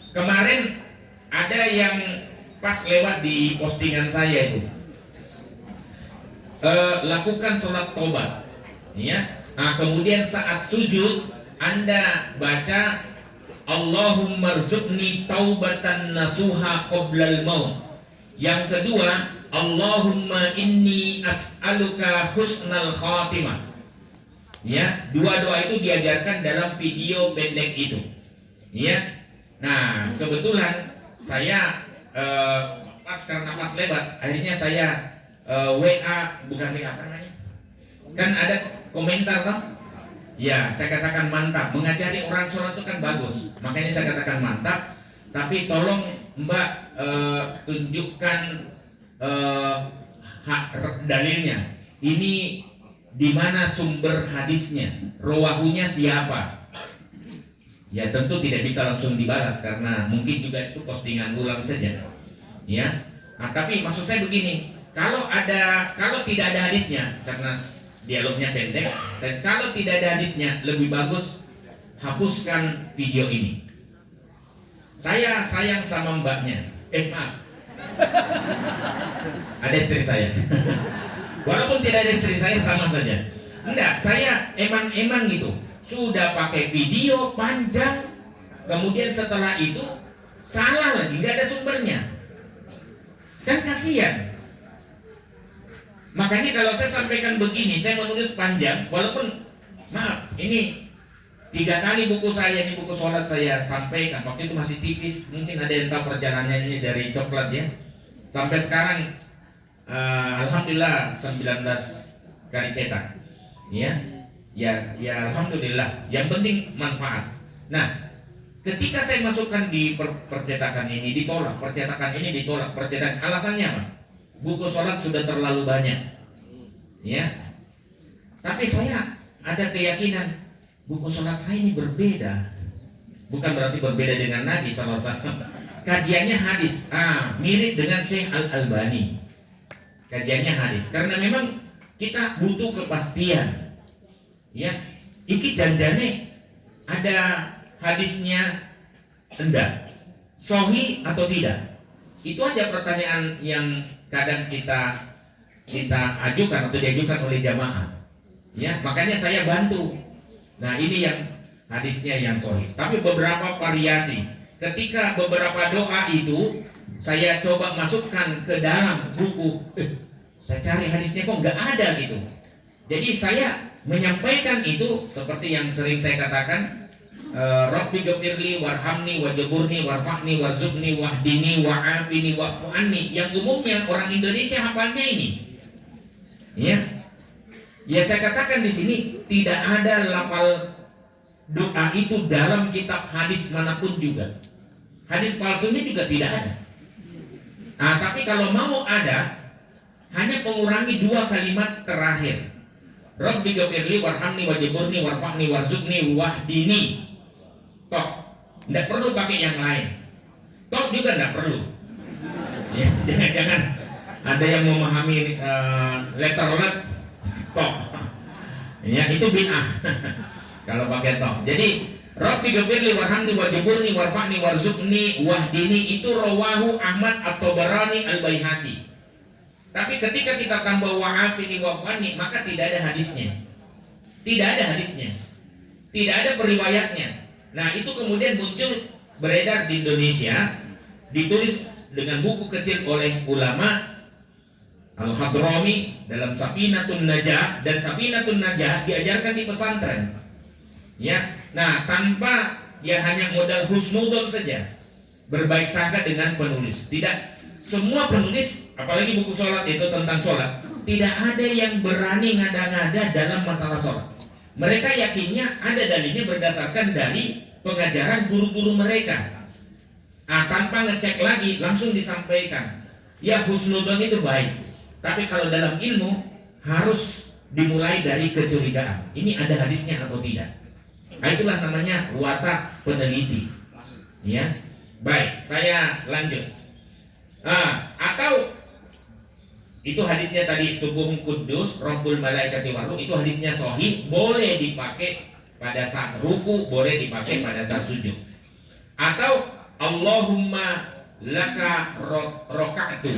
Kemarin ada yang pas lewat di postingan saya itu, lakukan sholat tobat, ya. Kemudian saat sujud Anda baca Allahumma rzuqni taubatan nasuha qoblal maut. Yang kedua, Allahumma inni as'aluka husnal khatimah. Ya, dua doa itu diajarkan dalam video pendek itu. Ya. Nah, kebetulan saya karena pas lewat, akhirnya saya WA, bukan WA apa namanya? Kan ada komentar toh? Ya, saya katakan mantap. Mengajari orang sholat itu kan bagus. Makanya saya katakan mantap. Tapi tolong Mbak tunjukkan dalilnya. Ini di mana sumber hadisnya? Rawahunya siapa? Ya tentu tidak bisa langsung dibalas karena mungkin juga itu postingan ulang saja. Ya. Tapi maksud saya begini, kalau tidak ada hadisnya, karena dialognya pendek, kalau tidak ada hadisnya lebih bagus hapuskan video ini. Saya sayang sama mbaknya. Maaf. Ada istri saya. Walaupun tidak ada istri saya sama saja. Enggak, saya emang gitu. Sudah pakai video panjang, kemudian setelah itu salah lagi, nggak ada sumbernya, kan kasihan. Makanya kalau saya sampaikan begini, saya menulis panjang, walaupun maaf, ini 3 kali buku saya, ini buku sholat saya sampaikan. Waktu itu masih tipis, mungkin ada yang tahu perjalanannya dari coklat ya. Sampai sekarang, alhamdulillah 19 kali cetak, ya. Ya alhamdulillah. Yang penting manfaat. Nah, ketika saya masukkan di percetakan ini ditolak, percetakan ini ditolak, percetakan, alasannya apa? Buku sholat sudah terlalu banyak, ya. Tapi saya ada keyakinan buku sholat saya ini berbeda. Bukan berarti berbeda dengan Nabi SAW. Kajiannya hadis, mirip dengan Syekh Al-Albani. Kajiannya hadis, karena memang kita butuh kepastian. Ya, iki janjane ada hadisnya enggak, sahih atau tidak? Itu aja pertanyaan yang kadang kita ajukan atau diajukan oleh jamaah. Ya, makanya saya bantu. Nah, ini yang hadisnya yang sahih. Tapi beberapa variasi. Ketika beberapa doa itu saya coba masukkan ke dalam buku, saya cari hadisnya kok nggak ada gitu. Jadi saya menyampaikan itu seperti yang sering saya katakan, Rabbi ghfirli warhamni wajaburni warfa'ni warzuqni wahdini wa'afini wa'fu'anni, yang umumnya orang Indonesia hafalnya ini. Ya saya katakan di sini tidak ada lafal doa itu dalam kitab hadis manapun juga. Hadis palsunya juga tidak ada. Nah, tapi kalau mau ada, hanya mengurangi 2 kalimat terakhir. Rabbi ghafirli warhamni wajburni warfa'ni warzuqni wahdini. Tok, tidak perlu pakai yang lain. Tok juga tidak perlu. Ya, jangan ada yang memahami letter tok. Ya, itu bid'ah. Kalau pakai tok. Jadi Rabbi ghafirli warhamni wajburni warfa'ni warzuqni wahdini itu rawahu Ahmad at-Tabarani al-Baihaqi. Tapi ketika kita tambah wa'afini wa'afani, maka tidak ada hadisnya. Tidak ada hadisnya. Tidak ada periwayatnya. Nah, itu kemudian muncul beredar di Indonesia, ditulis dengan buku kecil oleh ulama Al-Hadrami dalam Safinatun Najah, dan Safinatun Najah diajarkan di pesantren. Ya. Nah, tanpa ya hanya modal husnudon saja, berbaik sangka dengan penulis. Tidak semua penulis, apalagi buku sholat itu tentang sholat, tidak ada yang berani ngada-ngada dalam masalah sholat. Mereka yakinnya ada dalilnya berdasarkan dari pengajaran guru-guru mereka. Tanpa ngecek lagi langsung disampaikan. Ya, husnudon itu baik, tapi kalau dalam ilmu harus dimulai dari kecurigaan. Ini ada hadisnya atau tidak? Itulah namanya watak peneliti. Ya, baik, saya lanjut. Atau itu hadisnya tadi subuhun kudus Rabbul malaikati waruh, itu hadisnya sahih, boleh dipakai pada saat ruku, boleh dipakai pada saat sujud. Atau Allahumma laka roka'tu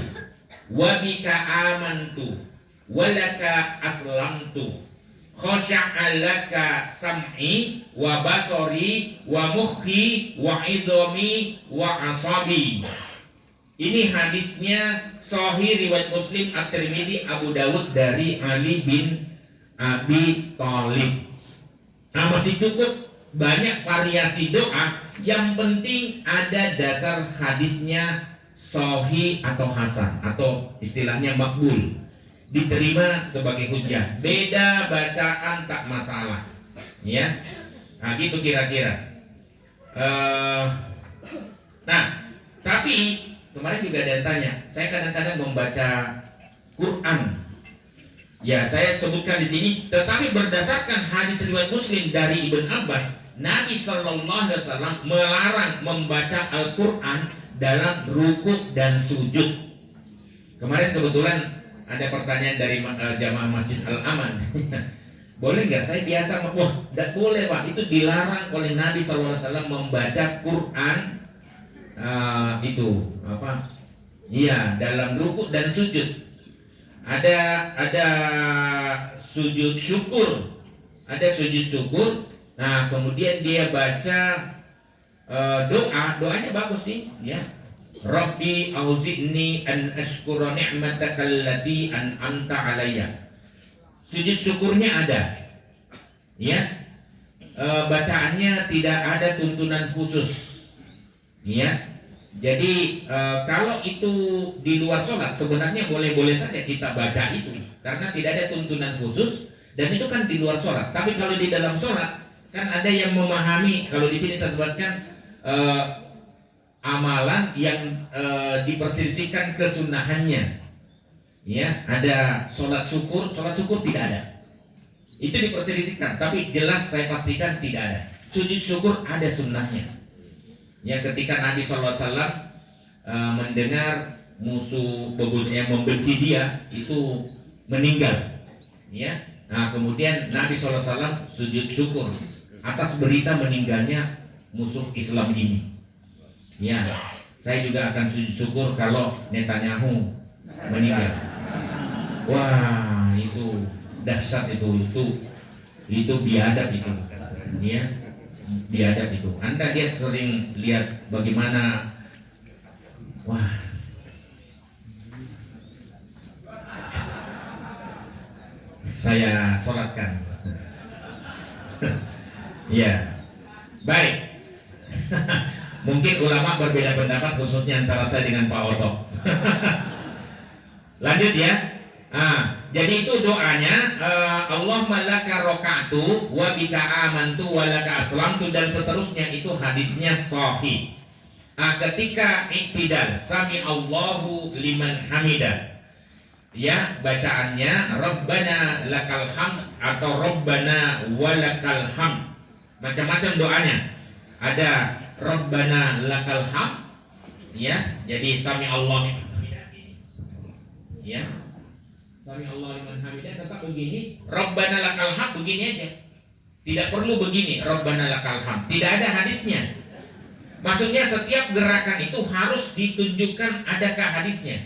wa bika amantu wa laka aslamtu khosya'alaka sam'i wa basori wa mukhi wa idhomi wa asabi. Ini hadisnya sahih riwayat Muslim, At-Tirmidzi, Abu Dawud dari Ali bin Abi Thalib. Nah, masih cukup banyak variasi doa, yang penting ada dasar hadisnya sahih atau hasan, atau istilahnya makbul, diterima sebagai hujjah. Beda bacaan tak masalah. Ya. Nah, gitu kira-kira. Nah, tapi kemarin juga ada yang tanya, saya kadang-kadang membaca Quran. Ya, saya sebutkan di sini, tetapi berdasarkan hadis riwayat Muslim dari Ibn Abbas, Nabi Shallallahu Alaihi Wasallam melarang membaca Al-Quran dalam rukuk dan sujud. Kemarin kebetulan ada pertanyaan dari jamaah Masjid Al-Aman. Boleh nggak? Saya biasa, wah, tidak boleh Pak. Itu dilarang oleh Nabi Shallallahu Alaihi Wasallam membaca Quran. Itu apa? Iya, dalam rukuk dan sujud. Ada sujud syukur, ada sujud syukur. Nah, kemudian dia baca doanya bagus nih, ya. Rabbi auzi'ni an ashkura ni'mataka allati an'amta alayya. Sujud syukurnya ada, ya. Bacaannya tidak ada tuntunan khusus, ya. Jadi kalau itu di luar sholat sebenarnya boleh-boleh saja kita baca itu, karena tidak ada tuntunan khusus dan itu kan di luar sholat. Tapi kalau di dalam sholat kan ada yang memahami, kalau di sini saya sebutkan amalan yang diperselisihkan kesunahannya. Ya, ada sholat syukur tidak ada. Itu diperselisihkan, tapi jelas saya pastikan tidak ada. Sujud syukur ada sunnahnya. Ya, ketika Nabi SAW mendengar musuh yang membenci dia itu meninggal, ya. Nah, kemudian Nabi SAW sujud syukur atas berita meninggalnya musuh Islam ini. Ya, saya juga akan sujud syukur kalau Netanyahu meninggal. Wah, itu dahsyat, itu biadab itu, ya. Biadab itu. Anda lihat, sering lihat bagaimana, wah, saya sholatkan. Ya, baik. Mungkin ulama berbeda pendapat, khususnya antara saya dengan Pak Oto. Lanjut ya. Jadi itu doanya, Allahumma laka roka'tu wa bika amantu wa laka aslamtu, dan seterusnya itu hadisnya sahih. ketika iktidal, sami Allahu liman hamidah, ya bacaannya Rabbana lakal hamd atau Rabbana walakal hamd. Macam-macam doanya. Ada Rabbana lakal hamd, ya, jadi sami Allah liman hamidah, ya, sami Allah liman hamidah tetap begini. Rabbana lakal hamd begini aja, tidak perlu begini Rabbana lakal hamd, tidak ada hadisnya. Maksudnya setiap gerakan itu harus ditunjukkan adakah hadisnya,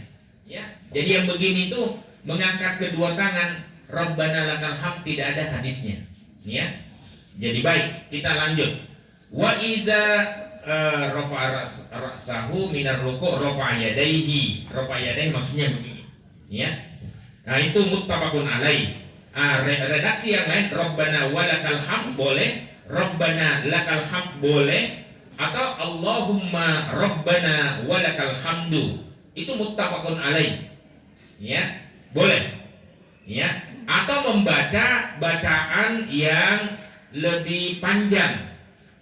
ya. Jadi yang begini itu mengangkat kedua tangan Rabbana lakal hamd tidak ada hadisnya, ya. Jadi baik, kita lanjut. Wa idza rafa'a ra'sahu minar ruku' rafa'a yadayhi. Rafa'a yadayhi maksudnya begini, ya. Nah, itu muttafaqun alaih. Redaksi yang lain Rabbana walakal hamd boleh, Rabbana lakal hamd boleh, atau Allahumma Rabbana walakal hamdu, itu muttafaqun alaih, ya, boleh, ya. Atau membaca bacaan yang lebih panjang,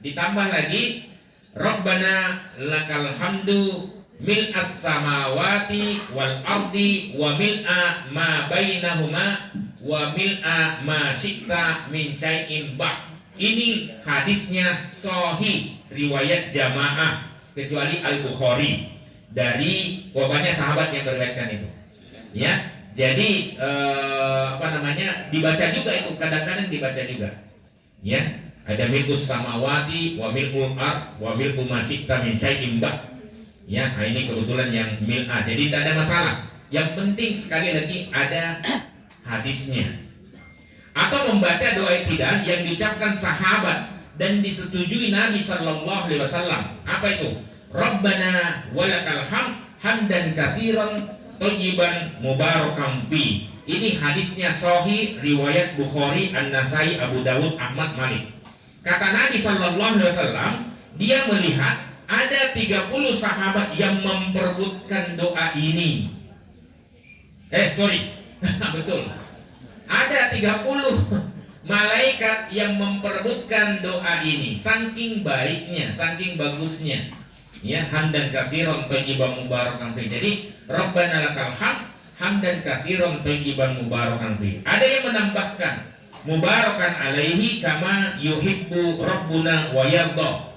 ditambah lagi Rabbana lakal hamdu mil'as samawati wal ardi wa mil'a ma bainahuma wa mil'a ma syi'ta min syai'in ba'. Ini hadisnya sahih riwayat jamaah kecuali Al-Bukhari, dari pokoknya sahabat yang meriwayatkan itu, ya. Jadi dibaca juga itu, kadang-kadang dibaca juga, ya. Ada milkus samawati wa milkul ard wa milku ma syi'ta min syai'in ba', ya. Nah, ini kebetulan yang mil'a, jadi tidak ada masalah. Yang penting sekali lagi ada hadisnya. Atau membaca doa iktidal yang diucapkan sahabat dan disetujui Nabi sallallahu alaihi wasallam. Apa itu? Rabbana walakal hamd hamdan katsiran thayyiban mubarakan fi. Ini hadisnya sahih riwayat Bukhari, An-Nasai, Abu Dawud, Ahmad, Malik. Kata Nabi sallallahu alaihi wasallam, dia melihat ada 30 sahabat yang memperebutkan doa ini. Betul. Ada 30 malaikat yang memperebutkan doa ini, saking baiknya, saking bagusnya, ya. Hamdan katsiran thayyiban mubarakan fi. Jadi Rabbana lakal hamd hamdan katsiran thayyiban mubarakan fi. Ada yang menambahkan mubarakan alaihi kama yuhibbu rabbuna wa yarda,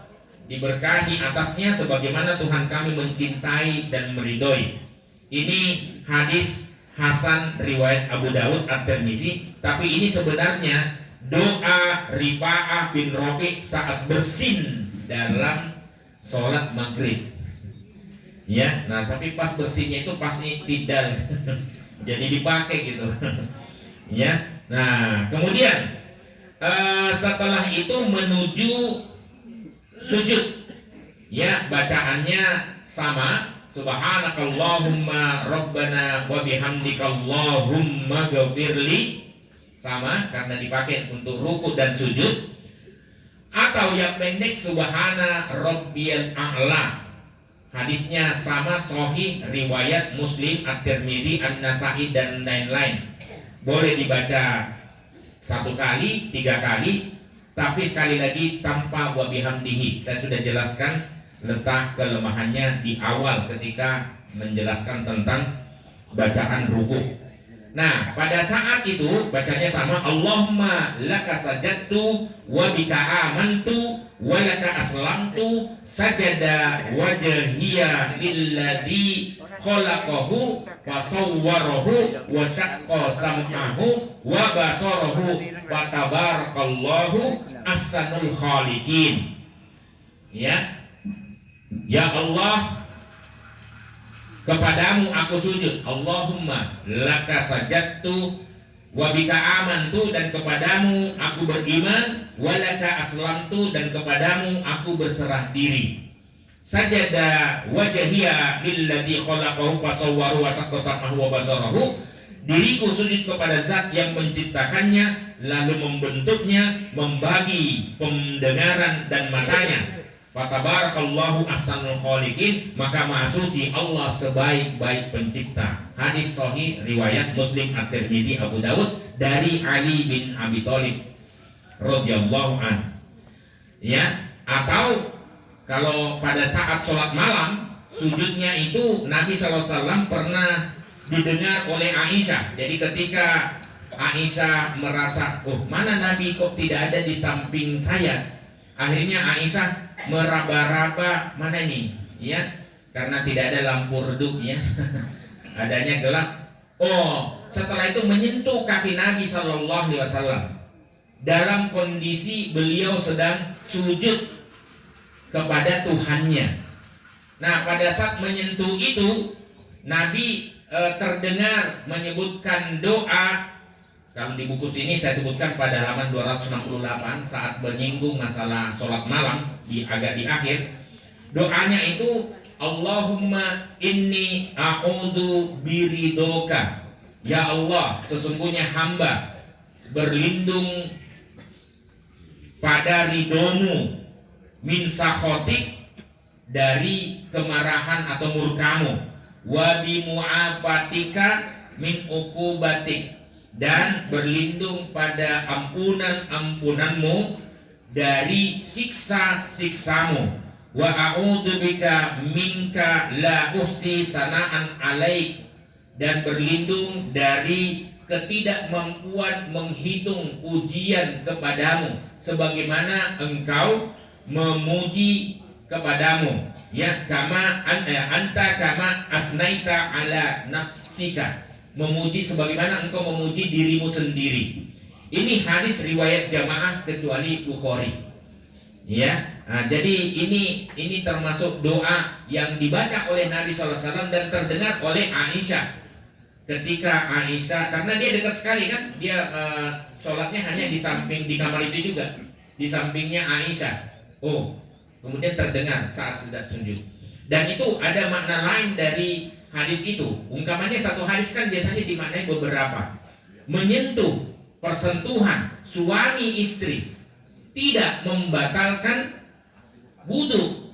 diberkahi atasnya sebagaimana Tuhan kami mencintai dan meridhoi. Ini hadis hasan riwayat Abu Dawud At-Tirmizi, tapi ini sebenarnya doa Rifa'ah bin Rafi' saat bersin dalam sholat maghrib, ya. Nah, tapi pas bersinnya itu pas iktidal jadi dipakai gitu ya. Nah, kemudian setelah itu menuju sujud, ya, bacaannya sama, subhanakallahumma rabbana wa bihamdikallahumma ghafirli, sama karena dipakai untuk ruku dan sujud. Atau yang pendek subhana rabbiyal a'la, hadisnya sama sahih riwayat Muslim, At-Tirmidzi, An-Nasai dan lain-lain. Boleh dibaca 1 kali, 3 kali, tapi sekali lagi tanpa wa bihamdihi. Saya sudah jelaskan letak kelemahannya di awal ketika menjelaskan tentang bacaan ruku. Nah, pada saat itu bacanya sama, Allahumma laka sajadtu wa bika amantu wa laka aslamtu sajada wajhiya lilladzi khalaqahu wa sawwarahu wa syaqqa sam'ahu wa basarahu wa tabarakallahu ahsanul khaliqin. Ya Allah, kepadamu aku sujud. Allahumma laka sajadtu wa bika amantu, dan kepadamu aku beriman, wa laka aslamtu, dan kepadamu aku berserah diri. Sajada wajhiya lilladzi khalaqahu fasawwaru wa syaqqa sam'ahu wa basarahu, diriku sujud kepada zat yang menciptakannya lalu membentuknya, membagi pendengaran dan matanya. Fatabarakallahu ahsanul khaliqin, maka maha suci Allah sebaik-baik pencipta. Hadis sahih riwayat Muslim, At-Tirmidzi, Abu Dawud dari Ali bin Abi Thalib radhiyallahu an. Ya, atau kalau pada saat sholat malam sujudnya itu Nabi SAW pernah didengar oleh Aisyah. Jadi ketika Aisyah merasa, oh mana Nabi kok tidak ada di samping saya, akhirnya Aisyah meraba-raba mana ini, ya, karena tidak ada lampu redup, ya, adanya gelap. Oh, setelah itu menyentuh kaki Nabi Shallallahu Alaihi Wasallam dalam kondisi beliau sedang sujud kepada Tuhannya. Nah, pada saat menyentuh itu Nabi terdengar menyebutkan doa. Kalau di buku sini saya sebutkan pada halaman 268 saat menyinggung masalah sholat malam agak di akhir. Doanya itu Allahumma inni a'udzu biridoka. Ya Allah, sesungguhnya hamba berlindung pada ridomu, min sakhotik, dari kemarahan atau murkamu, wa bi mu'afatika min uqubatik, dan berlindung pada ampunanmu dari siksa-siksamu, wa a'udzubika minka la uhsi sana'an alaik, dan berlindung dari ketidakmampuan menghitung pujian kepadamu sebagaimana engkau memuji kepadamu, ya, kama anta kama asnaita ala nafsika, memuji sebagaimana engkau memuji dirimu sendiri. Ini hadis riwayat jamaah kecuali Bukhari, ya. Nah, jadi ini termasuk doa yang dibaca oleh Nabi SAW dan terdengar oleh Aisyah. Ketika Aisyah, karena dia dekat sekali kan, dia sholatnya hanya di samping, di kamar itu juga, di sampingnya Aisyah. Oh, kemudian terdengar saat sedang sujud. Dan itu ada makna lain dari hadis itu. Ungkapannya satu hadis kan biasanya dimaknai beberapa. Menyentuh, persentuhan suami istri tidak membatalkan wudu,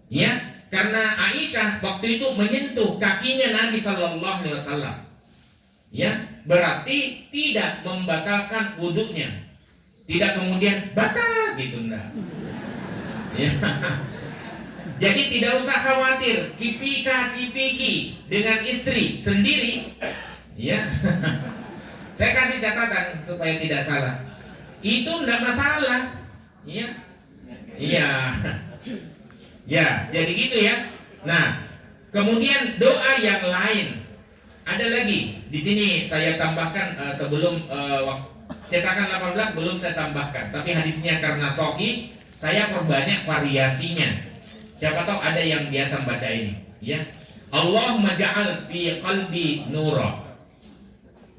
ya. Karena Aisyah waktu itu menyentuh kakinya Nabi Sallallahu Alaihi Wasallam, ya, berarti tidak membatalkan wudhunya, tidak kemudian batal gitu, enggak, ya. Jadi tidak usah khawatir cipika-cipiki dengan istri sendiri, ya. Saya kasih catatan supaya tidak salah, itu enggak masalah, ya, iya. Ya, jadi gitu ya. Nah, kemudian doa yang lain ada lagi. Di sini saya tambahkan sebelum cetakan 18 belum saya tambahkan. Tapi hadisnya karena sahih, saya perbanyak variasinya. Siapa tahu ada yang biasa membaca ini, ya. Allahumma ja'al fi qalbi nura,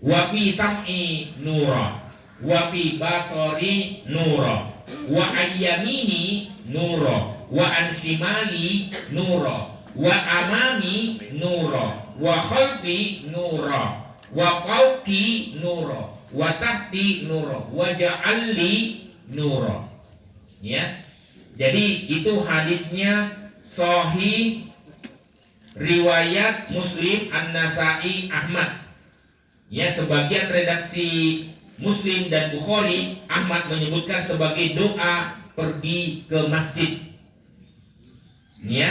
wa fi sam'i nura, wa fi basari nura, wa ayyamini nura, wa an shimali nura, wa amami nura, wa khalfi nura, wa fawqi nura, wa tahti nura, wa ja'alli nura, ya. Jadi itu hadisnya sahih riwayat Muslim, An-Nasai, Ahmad, ya. Sebagian redaksi Muslim dan Bukhari, Ahmad menyebutkan sebagai doa pergi ke masjid, ya.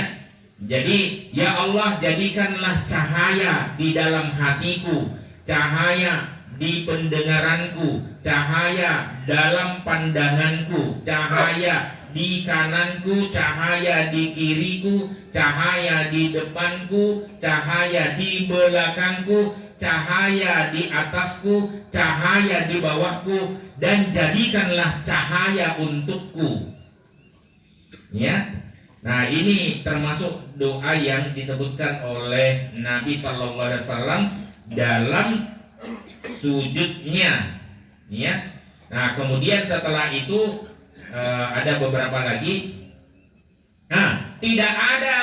Jadi ya Allah, jadikanlah cahaya di dalam hatiku, cahaya di pendengaranku, cahaya dalam pandanganku, cahaya di kananku, cahaya di kiriku, cahaya di depanku, cahaya di belakangku, cahaya di atasku, cahaya di bawahku, dan jadikanlah cahaya untukku, ya. Nah, ini termasuk doa yang disebutkan oleh Nabi Sallallahu Alaihi Wasallam dalam sujudnya, ya. Nah, kemudian setelah itu ada beberapa lagi. Nah, tidak ada,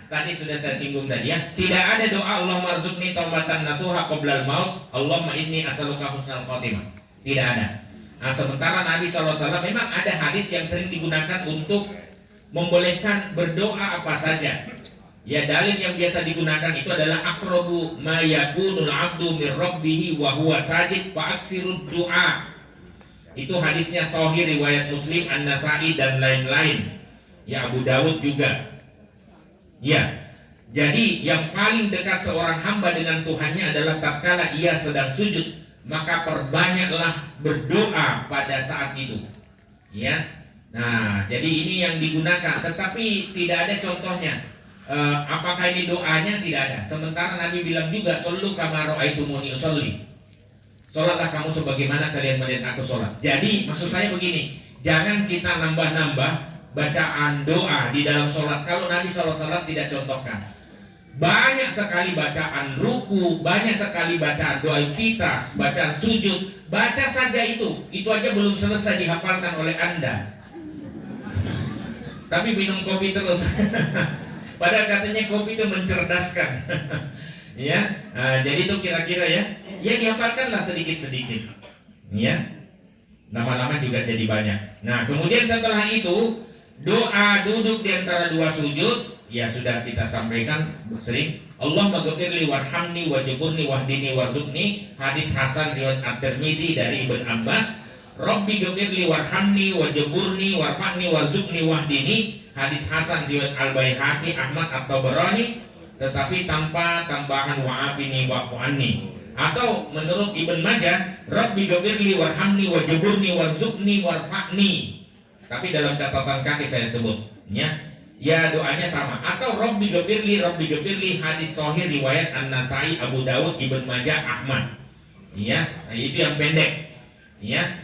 tadi sudah saya singgung tadi, ya. Tidak ada doa Allahumma rzuqni taubatan nasuha qoblal maut, Allahumma inni as'aluka husnal khotimah. Tidak ada. Nah, sementara Nabi SAW memang ada hadis yang sering digunakan untuk membolehkan berdoa apa saja. Ya, dalil yang biasa digunakan itu adalah aqrabu ma yakunul 'abdu mir rabbih wa huwa sajid fa aksirud du'a. Itu hadisnya sahih riwayat Muslim, An-Nasai dan lain-lain. Ya, Abu Dawud juga. Ya. Jadi yang paling dekat seorang hamba dengan Tuhannya adalah tatkala ia sedang sujud, maka perbanyaklah berdoa pada saat itu. Ya. Nah, jadi ini yang digunakan, tetapi tidak ada contohnya. Apakah ini doanya? Tidak ada. Sementara Nabi bilang juga, "Shollu kama ra'aitumuni usolli." Sholatlah kamu sebagaimana kalian melihat aku sholat. Jadi maksud saya begini, jangan kita nambah-nambah bacaan doa di dalam sholat kalau Nabi SAW tidak contohkan. Banyak sekali bacaan ruku, banyak sekali bacaan doa intitas, bacaan sujud. Baca saja itu aja belum selesai dihafalkan oleh Anda. Tapi minum kopi terus. Padahal katanya kopi itu mencerdaskan. Ya, jadi itu kira-kira ya dihafalkanlah sedikit-sedikit. Ya, lama-lama juga jadi banyak. Nah, kemudian setelah itu doa duduk di antara dua sujud. Ya sudah kita sampaikan sering. Allahumma ghfirli warhamni wajburni wahdini warzuqni. Hadis Hasan riwayat At-Tirmidzi dari Ibnu Abbas. Rabbi ghfirli warhamni wajburni warfa'ni warzuqni wahdini. Hadis Hasan riwayat Al-Baihaqi, Ahmad atau Tabarani, tetapi tanpa tambahan wa'afini wa'fu anni. Atau menurut Ibnu Majah, Rabbi ghfirli warhamni wajburni warzuqni warfa'ni. Tapi dalam catatan kaki saya sebut ya doanya sama. Atau Rabbi ghfirli hadis sahih riwayat An-Nasai, Abu Dawud, Ibnu Majah, Ahmad. Ya, itu yang pendek. Ya,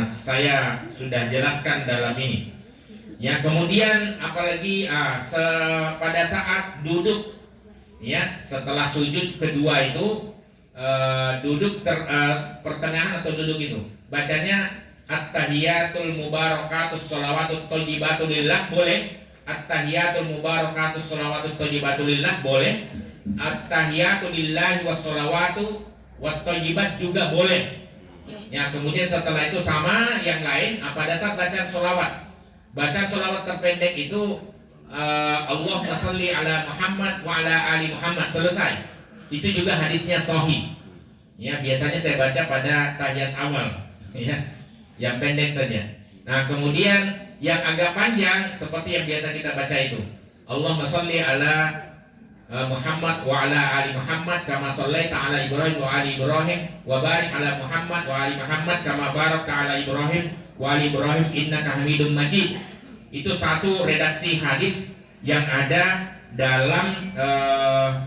saya sudah jelaskan dalam ini. Ya, kemudian apalagi pada saat duduk, ya setelah sujud kedua itu duduk pertengahan atau duduk itu bacanya at-tahiyatul mubarakatus sholawatut thayyibatu lillah boleh. At-tahiyatul mubarakatus sholawatut thayyibatu lillah boleh. At-tahiyatu lillahi wassolawatu wat thayyibat juga boleh. Ya, kemudian setelah itu sama yang lain pada saat bacaan sholawat. Bacaan sholawat terpendek itu Allahumma sholli ala Muhammad wa ala ali Muhammad, selesai. Itu juga hadisnya sahih. Ya, biasanya saya baca pada tahiyat awal, ya, yang pendek saja. Nah, kemudian yang agak panjang seperti yang biasa kita baca itu, Allahumma sholli ala Muhammad wa ala ali Muhammad kama shallaita ala Ibrahim wa ali Ibrahim wa barik ala Muhammad wa ali Muhammad kama barakta ala Ibrahim wa ali Ibrahim innaka Hamidum Majid. Itu satu redaksi hadis yang ada dalam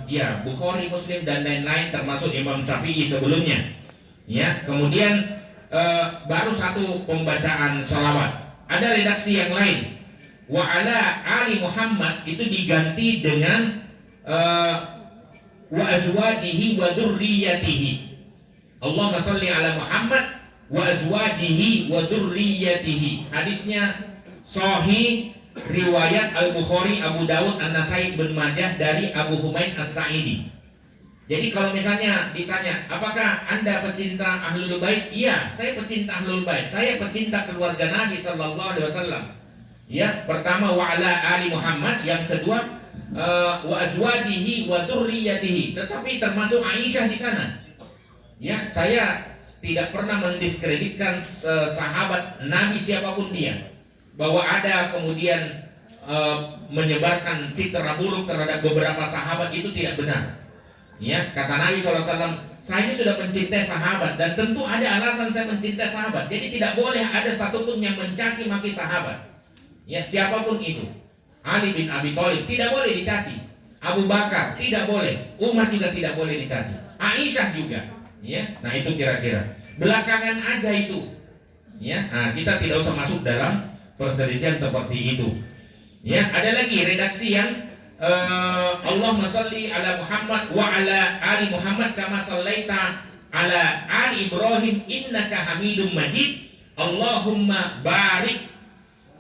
ya Bukhari, Muslim dan lain-lain, termasuk Imam Syafi'i sebelumnya. Ya, kemudian baru satu pembacaan sholawat. Ada redaksi yang lain, wa ala ali Muhammad itu diganti dengan wa azwajihi wa dzurriyyatihi. Allahumma sholli ala Muhammad wa azwajihi wa dzurriyyatihi. Hadisnya sahih riwayat Al-Bukhari, Abu Dawud, An-Nasai, Ibnu Majah dari Abu Humaid As-Sa'idi. Jadi kalau misalnya ditanya, apakah Anda pecinta Ahlul Bait? Iya, saya pecinta Ahlul Bait. Saya pecinta keluarga Nabi sallallahu alaihi wasallam. Ya, pertama wa ala ali Muhammad, yang kedua wa azwajihi wa dzurriyyatihi. Tetapi termasuk Aisyah di sana. Ya, saya tidak pernah mendiskreditkan sahabat Nabi siapapun dia, bahwa ada kemudian menyebarkan citra buruk terhadap beberapa sahabat, itu tidak benar. Ya, kata Nabi SAW, saya ini sudah mencintai sahabat dan tentu ada alasan saya mencintai sahabat. Jadi tidak boleh ada satupun yang mencaci maki sahabat. Ya, siapapun itu. Ali bin Abi Thalib tidak boleh dicaci. Abu Bakar tidak boleh. Umar juga tidak boleh dicaci. Aisyah juga. Ya, nah itu kira-kira. Belakangan aja itu. Ya, nah kita tidak usah masuk dalam perselisihan seperti itu. Ya, ada lagi redaksi yang Allahumma sholli ala Muhammad wa ala ali Muhammad kama shallaita ala ali Ibrahim innaka Hamidum Majid. Allahumma barik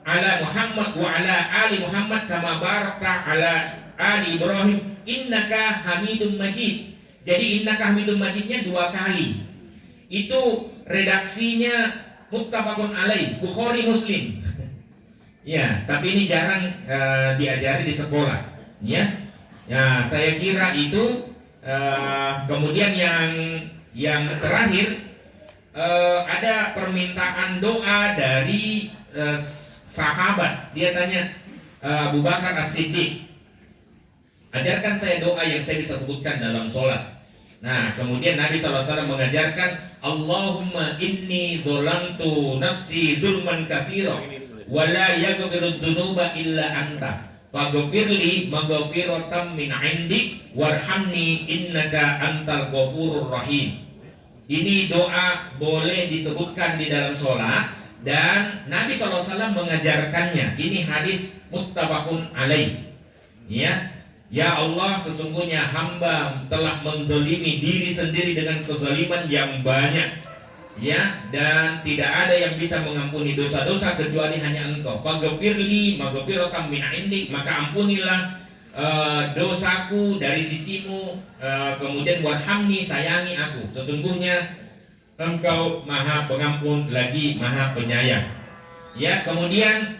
ala Muhammad wa ala ali Muhammad kama barakta ala ali Ibrahim innaka Hamidum Majid. Jadi innaka Hamidum Majidnya dua kali. Itu redaksinya muttafaqun alaih, Bukhari, Muslim. Ya, tapi ini jarang diajari di sekolah. Ya, saya kira itu. Kemudian yang terakhir, ada permintaan doa dari sahabat. Dia tanya, Abu Bakar As-Siddiq, ajarkan saya doa yang saya bisa sebutkan dalam sholat. Nah, kemudian Nabi SAW mengajarkan, Allahumma inni dzolamtu nafsi dzulman katsira wa la yaghfiru dzunuba illa anta faghfirli maghfiratan min 'indik warhamni innaka antal ghafurur rahim. Ini doa boleh disebutkan di dalam sholat dan Nabi SAW mengajarkannya. Ini hadis muttafaqun alaih. Ya Allah, sesungguhnya hamba telah mendolimi diri sendiri dengan kezaliman yang banyak, dan tidak ada yang bisa mengampuni dosa-dosa kecuali hanya Engkau. Faghfirli maghfiratan min 'indik, maka ampunilah dosaku dari sisimu, kemudian warhamni, sayangi aku, sesungguhnya Engkau maha pengampun lagi maha penyayang. Kemudian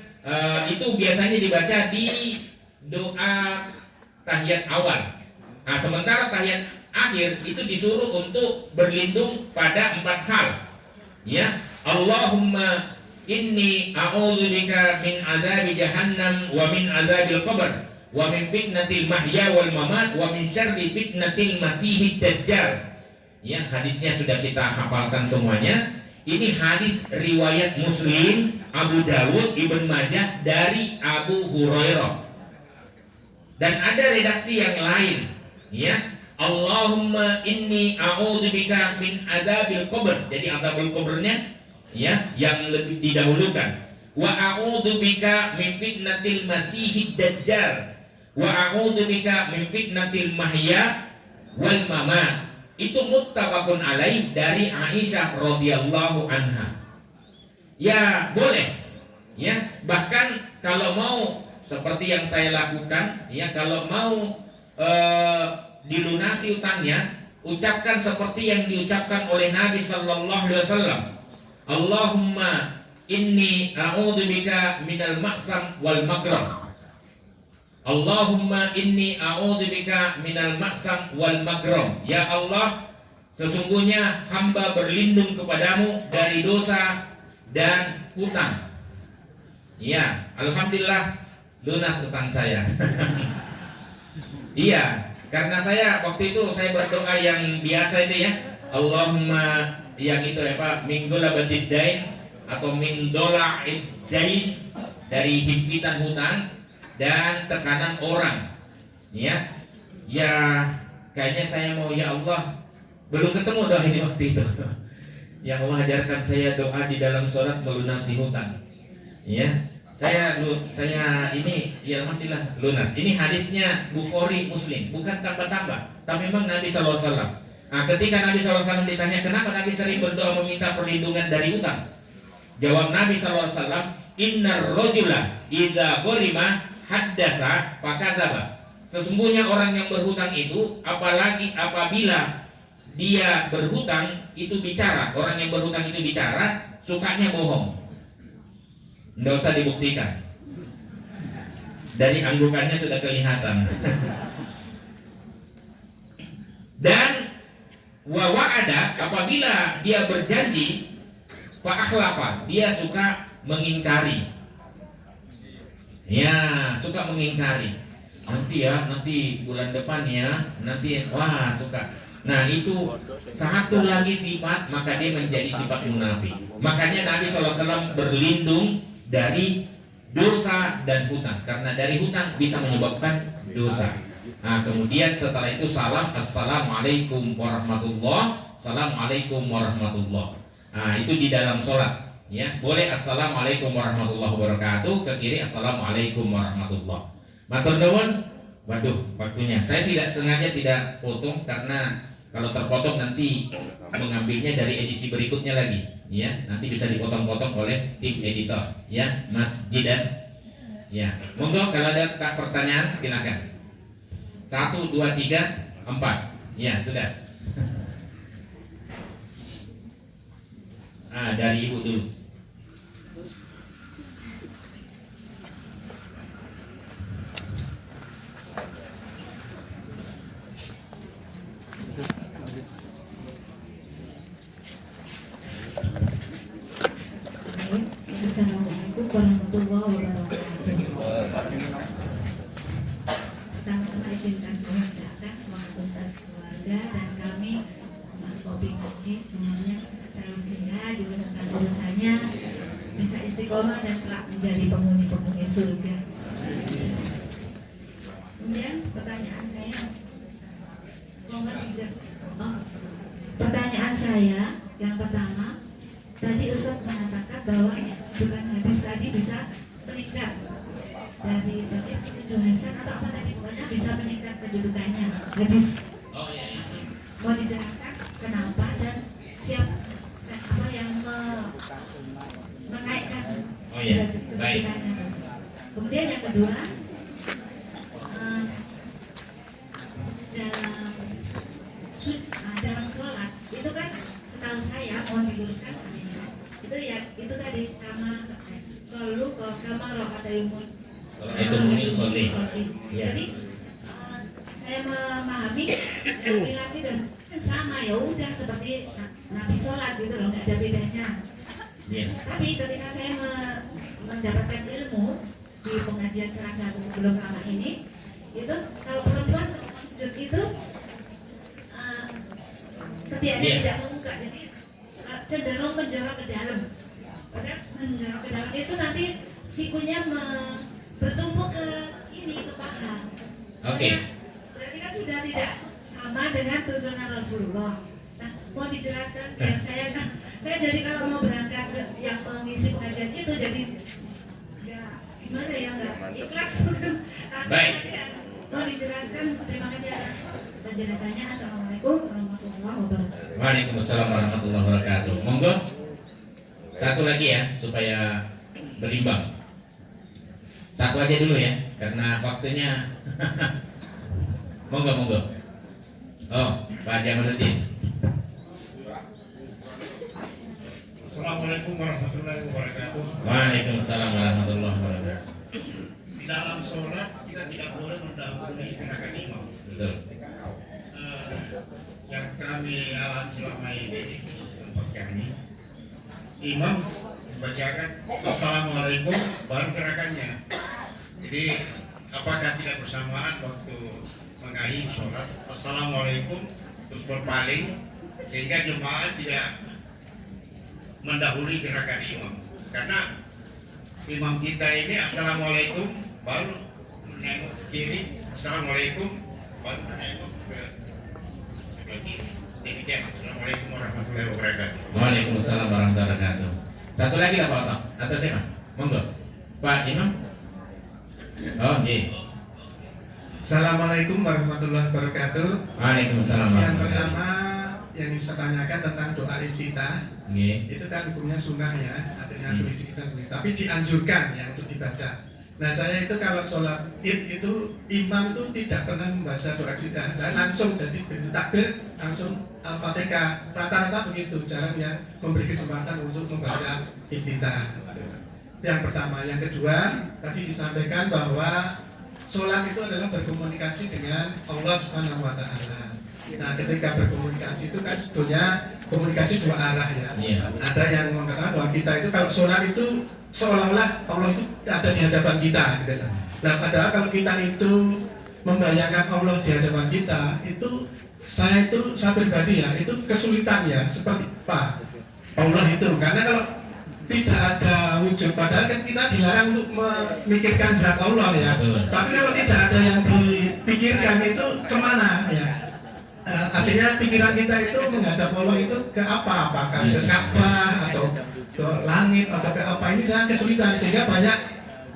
itu biasanya dibaca di doa tahiyat awal. Nah, sementara tahiyat akhir itu disuruh untuk berlindung pada 4 hal. Allahumma inni a'udzubika min adzabi jahannam wa min adzabil qabr wa min fitnatil mahya wal mamat wa min syarri fitnatil masiihid dajjal. Hadisnya sudah kita hafalkan semuanya. Ini hadis riwayat Muslim, Abu Dawud, Ibn Majah dari Abu Hurairah. Dan ada redaksi yang lain, Allahumma inni a'udzubika min adzabil qabr. Jadi adzabul qabrnya yang lebih didahulukan. Wa a'udzubika min fitnatil masiihid dajjal. Wa a'udzubika min fitnatil mahya wal mamat. Itu muttafaqun alaih dari Aisyah radhiyallahu anha. Boleh. Bahkan kalau mau seperti yang saya lakukan, kalau mau dilunasi utangnya, ucapkan seperti yang diucapkan oleh Nabi sallallahu alaihi wasallam. Allahumma inni a'udzubika minal ma'sam wal makrah. Allahumma inni a'udzubika minal ma'sam wal magrom. Ya Allah, sesungguhnya hamba berlindung kepadamu dari dosa dan hutang. Alhamdulillah lunas hutang saya. Karena saya waktu itu saya berdoa yang biasa itu Allahumma yang itu min gulabatid dain atau min dola'id dain, dari himpitan hutang dan tekanan orang. Kayaknya saya mau, ya Allah, belum ketemu doa ini waktu itu. Yang Allah ajarkan saya doa di dalam sholat melunasi hutang. Saya ini alhamdulillah lunas. Ini hadisnya Bukhari Muslim, bukan tambah-tambah, tapi memang Nabi SAW. Ketika Nabi SAW ditanya kenapa Nabi sering berdoa meminta perlindungan dari hutang, jawab Nabi SAW, innar rajula idza gharima haddasa fakadzaba. Sesungguhnya orang yang berhutang itu, apalagi apabila dia berhutang itu bicara, orang yang berhutang itu bicara, sukanya bohong. Tidak usah dibuktikan, dari anggukannya sudah kelihatan. Dan wa wa'ada, apabila dia berjanji, fa akhlafa, dia suka mengingkari. Suka mengingkari. Nanti bulan depan suka. Nah, itu satu lagi sifat, maka dia menjadi sifat munafik. Makanya Nabi SAW berlindung dari dosa dan hutang, karena dari hutang bisa menyebabkan dosa. Kemudian setelah itu salam, assalamualaikum warahmatullah, assalamualaikum warahmatullah. Itu di dalam sholat. Boleh assalamualaikum warahmatullahi wabarakatuh, ke kiri assalamualaikum warahmatullah. Matur nuwun. Waduh, waktunya saya tidak sengaja tidak potong, karena kalau terpotong nanti mengambilnya dari edisi berikutnya lagi. Nanti bisa dipotong-potong oleh tim editor, Mas Jidan. Monggo kalau ada pertanyaan silakan. 1, 2, 3, 4. Sudah. Dari ibu dulu. Assalamualaikum warahmatullahi wabarakatuh. memuji semuanya selalu sehat, dimudahkan urusannya, bisa istiqomah dan kelak menjadi penghuni-penghuni surga. Kemudian pertanyaan saya, pertanyaan saya yang pertama, tadi Ustadz mengatakan bahwa bukan hadis tadi bisa meningkat dari tujuh hasan atau apa tadi, pokoknya bisa meningkat kedudukannya hadis. Oh iya, iya. Mau dijelaskan kenapa dan siapa apa yang menaikkan kedudukannya. Kemudian yang kedua, dalam sholat itu kan setahu saya, mohon diluruskan saya, itu ya itu tadi solu ke kamar rohadayumul Itu muni sholih. Jadi saya memahami laki-laki dan sama, ya udah seperti Nabi sholat gitu loh, nggak ada bedanya. Tapi ketika saya mendapatkan ilmu di pengajian salah satu belum lama ini, itu kalau perempuan sujud itu ketiaknya tidak membuka, jadi cenderung menjorok ke dalam. Padahal menjorok ke dalam itu nanti sikunya bertumpuk ke ini, ke paha. Oke. Berarti kan sudah tidak sama dengan tuntunan Rasulullah. Nah, mau dijelaskan biar saya jadi kalau mau berangkat ke yang mengisi pengajian itu jadi ya gimana ya, nggak ikhlas. Baik. Mau dijelaskan, terima kasih atas penjelasannya. Assalamualaikum warahmatullahi wabarakatuh. Waalaikumsalam warahmatullahi wabarakatuh. Monggo satu lagi ya supaya berimbang. Satu aja dulu ya karena waktunya. Monggo. Oh, Pak Jamaluddin. Assalamualaikum warahmatullahi wabarakatuh. Waalaikumsalam warahmatullahi wabarakatuh. Di dalam sholat kita tidak boleh mendahului gerakan imam. Betul. Yang kami alami selama ini di tempat kami, imam membacakan Assalamualaikum baru gerakannya. Jadi apakah tidak bersamaan waktu mengakhiri sholat Assalamualaikum terus berpaling sehingga jemaah tidak mendahului gerakan imam, karena imam kita ini Assalamualaikum baru menengok kiri, Assalamualaikum baru menengok ke sebelah kiri. Demikian. Assalamualaikum warahmatullahi wabarakatuh. Waalaikumsalam warahmatullahi wabarakatuh. Satu lagi lah Pak Oto atau siapa? Monggo Pak Imam. Oh iya. Assalamualaikum warahmatullahi wabarakatuh. Waalaikumsalam Yang warahmatullahi wabarakatuh. pertama yang bisa tanyakan tentang doa iftitah, itu kan hukumnya sunnah ya, artinya tapi dianjurkan ya untuk dibaca. Nah saya itu kalau sholat id itu imam itu tidak pernah membaca doa iftitah, langsung jadi begitu takbir langsung al-fatihah, rata-rata begitu, jarang ya memberi kesempatan untuk membaca iftitah. Yang pertama, yang kedua tadi disampaikan bahwa sholat itu adalah berkomunikasi dengan Allah Subhanahu Wa Taala. Nah, ketika berkomunikasi itu kan sebetulnya komunikasi dua arah ya. Ada yang mengatakan bahwa kita itu kalau sholat itu seolah-olah Allah itu ada di hadapan kita. Gitu. Nah, padahal kalau kita itu membayangkan Allah di hadapan kita, itu saya pribadi ya, itu kesulitan ya. Seperti apa Allah itu? Karena kalau tidak ada wujud, padahal kan kita dilarang untuk memikirkan zat Allah ya. Tapi kalau tidak ada yang dipikirkan itu kemana ya? Artinya pikiran kita itu menghadap Allah itu ke apa? Apakah ke Ka'bah atau ke langit atau ke apa? Ini sangat kesulitan sehingga banyak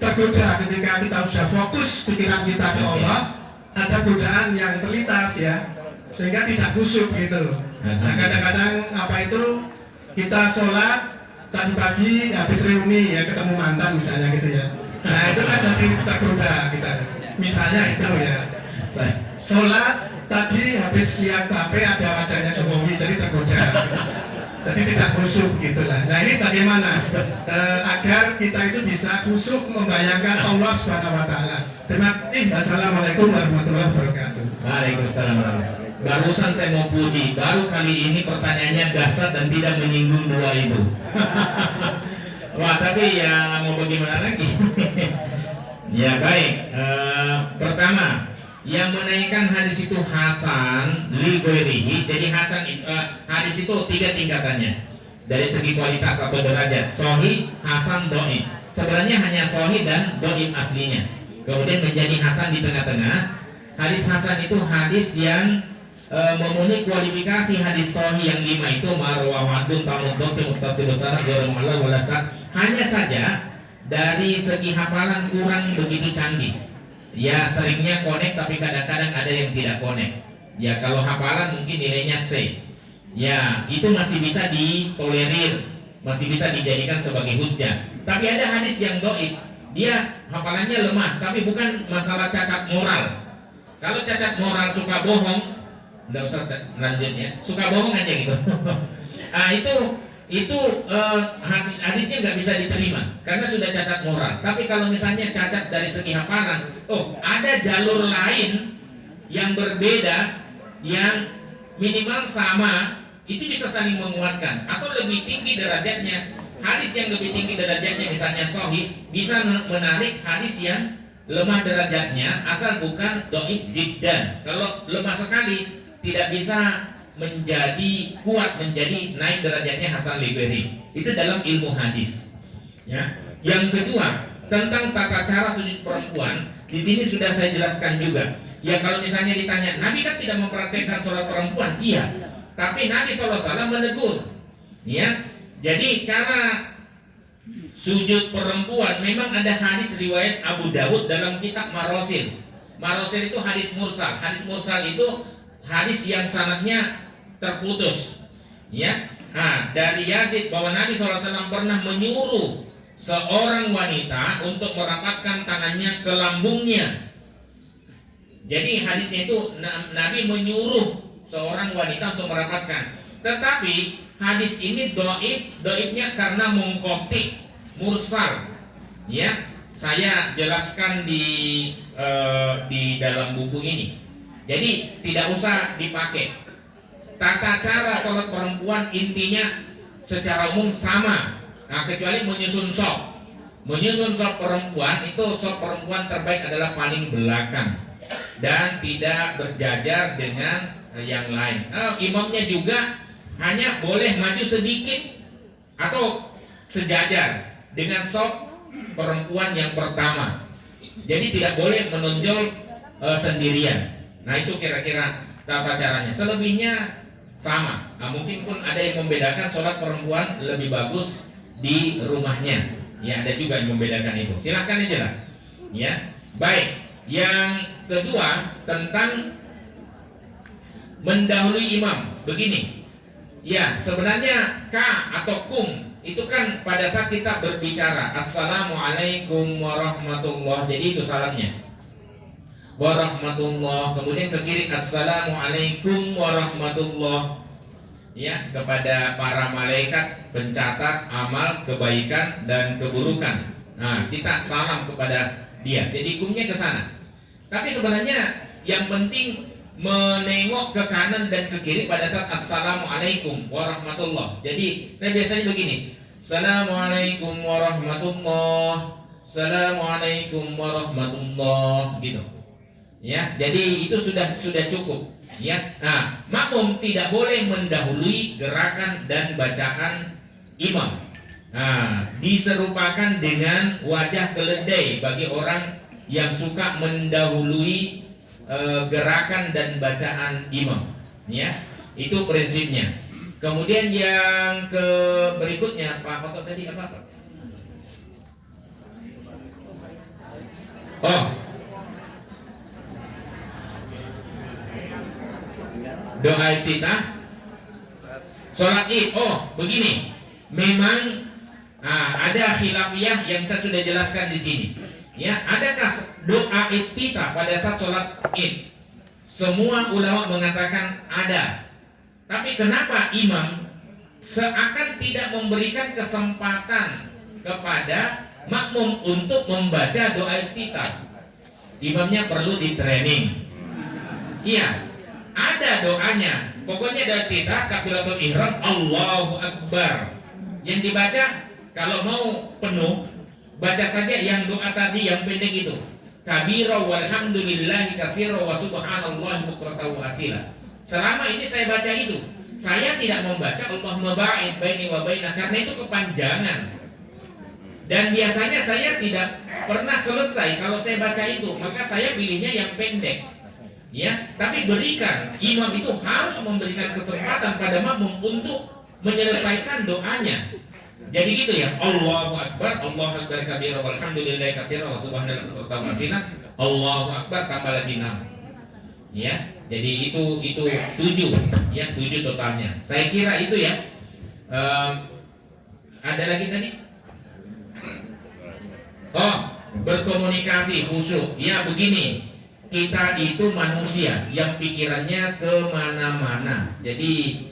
tergoda ketika kita sudah fokus pikiran kita ke Allah, ada godaan yang terlintas ya, sehingga tidak khusyuk gitu. Nah kadang-kadang apa itu kita sholat tadi pagi habis reuni ya ketemu mantan misalnya gitu ya. Nah itu kan jadi tergoda kita. Misalnya itu ya. Sholat tadi habis lihat HP ada wajahnya Jokowi jadi tergoda. Jadi tidak khusyuk gitulah. Nah ini bagaimana agar kita itu bisa khusyuk membayangkan Allah Subhanahu Wa Taala. Terima kasih. Assalamualaikum warahmatullahi wabarakatuh. Waalaikumsalam warahmatullahi wabarakatuh. Barusan saya mau puji, baru kali ini pertanyaannya dahsyat dan tidak menyinggung dua itu. Wah, tapi ya mau bagaimana lagi? Ya baik. Pertama, yang menaikkan hadis itu hasan li ghairihi. Jadi hadis itu 3 tingkatannya dari segi kualitas atau derajat: sahih, hasan, dhaif. Sebenarnya hanya sahih dan dhaif aslinya. Kemudian menjadi hasan di tengah-tengah. Hadis hasan itu hadis yang memenuhi kualifikasi hadis sahih yang 5 itu marwawadun tamudot muttasilus sanad ghairu mu'allal wala saq. Hanya saja dari segi hafalan kurang begitu canggih. Ya seringnya connect tapi kadang-kadang ada yang tidak connect. Ya kalau hafalan mungkin nilainya C. Ya itu masih bisa ditolerir, masih bisa dijadikan sebagai hujjah. Tapi ada hadis yang dhaif, dia hafalannya lemah, tapi bukan masalah cacat moral. Kalau cacat moral suka bohong, nggak usah lanjut ya, suka bohong aja gitu. Nah itu hadisnya nggak bisa diterima karena sudah cacat moral. Tapi kalau misalnya cacat dari segi hafalan, ada jalur lain yang berbeda yang minimal sama, itu bisa saling menguatkan atau lebih tinggi derajatnya. Hadis yang lebih tinggi derajatnya misalnya sahih bisa menarik hadis yang lemah derajatnya asal bukan dhaif jiddan. Kalau lemah sekali tidak bisa menjadi kuat, menjadi naik derajatnya hasan li ghairihi. Itu dalam ilmu hadis. Ya. Yang kedua, tentang tata cara sujud perempuan, di sini sudah saya jelaskan juga. Ya kalau misalnya ditanya, Nabi kan tidak mempraktekkan sholat perempuan, iya. Tapi Nabi SAW menegur. Ya. Jadi cara sujud perempuan memang ada hadis riwayat Abu Dawud dalam kitab Marosil. Marosil itu hadis mursal. Hadis mursal itu hadis yang sanadnya terputus, ya. Nah, dari Yazid bahwa Nabi SAW pernah menyuruh seorang wanita untuk merapatkan tangannya ke lambungnya. Jadi hadisnya itu Nabi menyuruh seorang wanita untuk merapatkan. Tetapi hadis ini dhaifnya karena mungqati, mursal. Ya, saya jelaskan di dalam buku ini. Jadi tidak usah dipakai. Tata cara sholat perempuan intinya secara umum sama. Nah, kecuali menyusun sok. Menyusun sok perempuan itu sok perempuan terbaik adalah paling belakang dan tidak berjajar dengan yang lain. Imamnya juga hanya boleh maju sedikit atau sejajar dengan sok perempuan yang pertama. Jadi tidak boleh menonjol sendirian. Nah itu kira-kira tata caranya. Selebihnya sama. Nah, mungkin pun ada yang membedakan sholat perempuan lebih bagus di rumahnya. Ya ada juga yang membedakan itu. Silahkan aja lah. Ya baik. Yang kedua tentang mendahului imam. Begini. Ya sebenarnya ka atau kum itu kan pada saat kita berbicara Assalamualaikum warahmatullah. Jadi itu salamnya. Warahmatullah, kemudian ke kiri Assalamualaikum warahmatullah. Ya, kepada para malaikat pencatat amal kebaikan dan keburukan. Nah, kita salam kepada dia. Jadi kumnya ke sana. Tapi sebenarnya yang penting menengok ke kanan dan ke kiri pada saat Assalamualaikum warahmatullah. Jadi, saya biasanya begini. Assalamualaikum warahmatullah. Assalamualaikum warahmatullah gitu. Ya, jadi itu sudah cukup. Ya, nah, makmum tidak boleh mendahului gerakan dan bacaan imam. Nah, diserupakan dengan wajah keledai bagi orang yang suka mendahului gerakan dan bacaan imam. Ya, itu prinsipnya. Kemudian yang ke berikutnya, Pak Foto tadi apa? Oh. Doa iftitah sholat id. Oh begini, memang ada khilafiyah yang saya sudah jelaskan di sini. Ya, adakah doa iftitah pada saat sholat id? Semua ulama mengatakan ada. Tapi kenapa imam seakan tidak memberikan kesempatan kepada makmum untuk membaca doa iftitah? Imamnya perlu di training. Iya. Ada doanya, pokoknya doa iftitah takbiratul ihram Allahu Akbar. Yang dibaca kalau mau penuh baca saja yang doa tadi yang pendek itu. kabira walhamdulillahi katsira wa subhanallahi bukratan wa asila. Selama ini saya baca itu, saya tidak membaca Allahumma ba'id baini wa baina karena itu kepanjangan. Dan biasanya saya tidak pernah selesai kalau saya baca itu, maka saya pilihnya yang pendek. Ya, tapi berikan, imam itu harus memberikan kesempatan pada makmum untuk menyelesaikan doanya. Jadi gitu ya, Allahu Akbar, Allahu Akbar kabira walhamdulillahi katsira wa subhanallahi bukratan wa asila. Allahu Akbar tambah lagi 6. Ya, jadi itu 7 ya, 7 totalnya. Saya kira itu ya. Ada lagi tadi? Oh, berkomunikasi khusyuk. Ya begini, kita itu manusia yang pikirannya kemana-mana. Jadi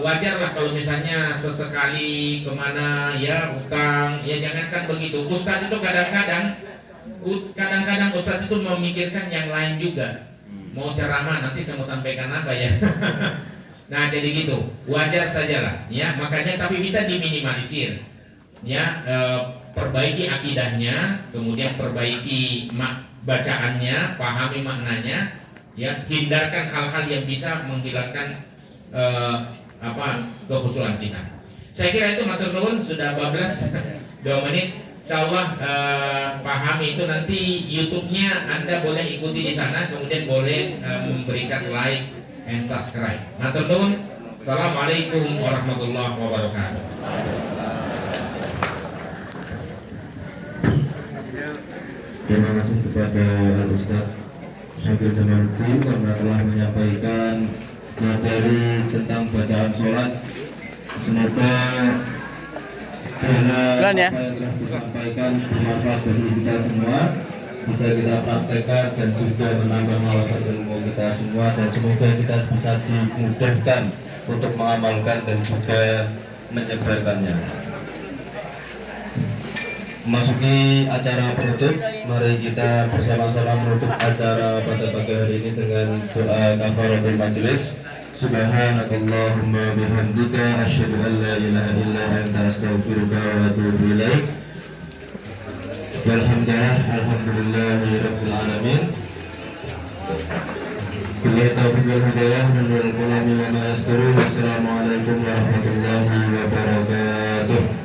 wajarlah kalau misalnya sesekali kemana ya utang, ya jangankan begitu. Ustadz itu kadang-kadang Ustadz itu memikirkan yang lain juga. Mau ceramah nanti saya mau sampaikan apa ya. Nah jadi gitu, wajar sajalah ya, makanya tapi bisa diminimalisir ya, perbaiki akidahnya, kemudian perbaiki bacaannya, pahami maknanya ya, hindarkan hal-hal yang bisa menghilangkan kekhusyuan kita. Saya kira itu matur nuwun, sudah 12 2 menit. Insyaallah pahami itu nanti YouTube-nya Anda boleh ikuti di sana, kemudian boleh memberikan like and subscribe. Matur nuwun. Assalamualaikum warahmatullahi wabarakatuh. Terima kasih kepada Al-Ustaz Syakir Jamaluddin karena telah menyampaikan materi tentang bacaan sholat. Semoga segala apa yang telah disampaikan bermanfaat bagi kita semua, bisa kita praktekkan dan juga menambah wawasan ilmu kita semua, dan semoga kita bisa dimudahkan untuk mengamalkan dan juga menyebarkannya. Memasuki acara penutup, mari kita bersama-sama menutup acara pada pagi hari ini dengan doa kafaratul majelis. Subhanakallahumma bihamdika asyhadu an la ilaha illa anta astaghfiruka wa atubu ilaik. Alhamdulillahi rabbil alamin. Billahi taufiq wal hidayah min nuril qalami wa ma yasturun. Wassalamualaikum warahmatullahi wabarakatuh.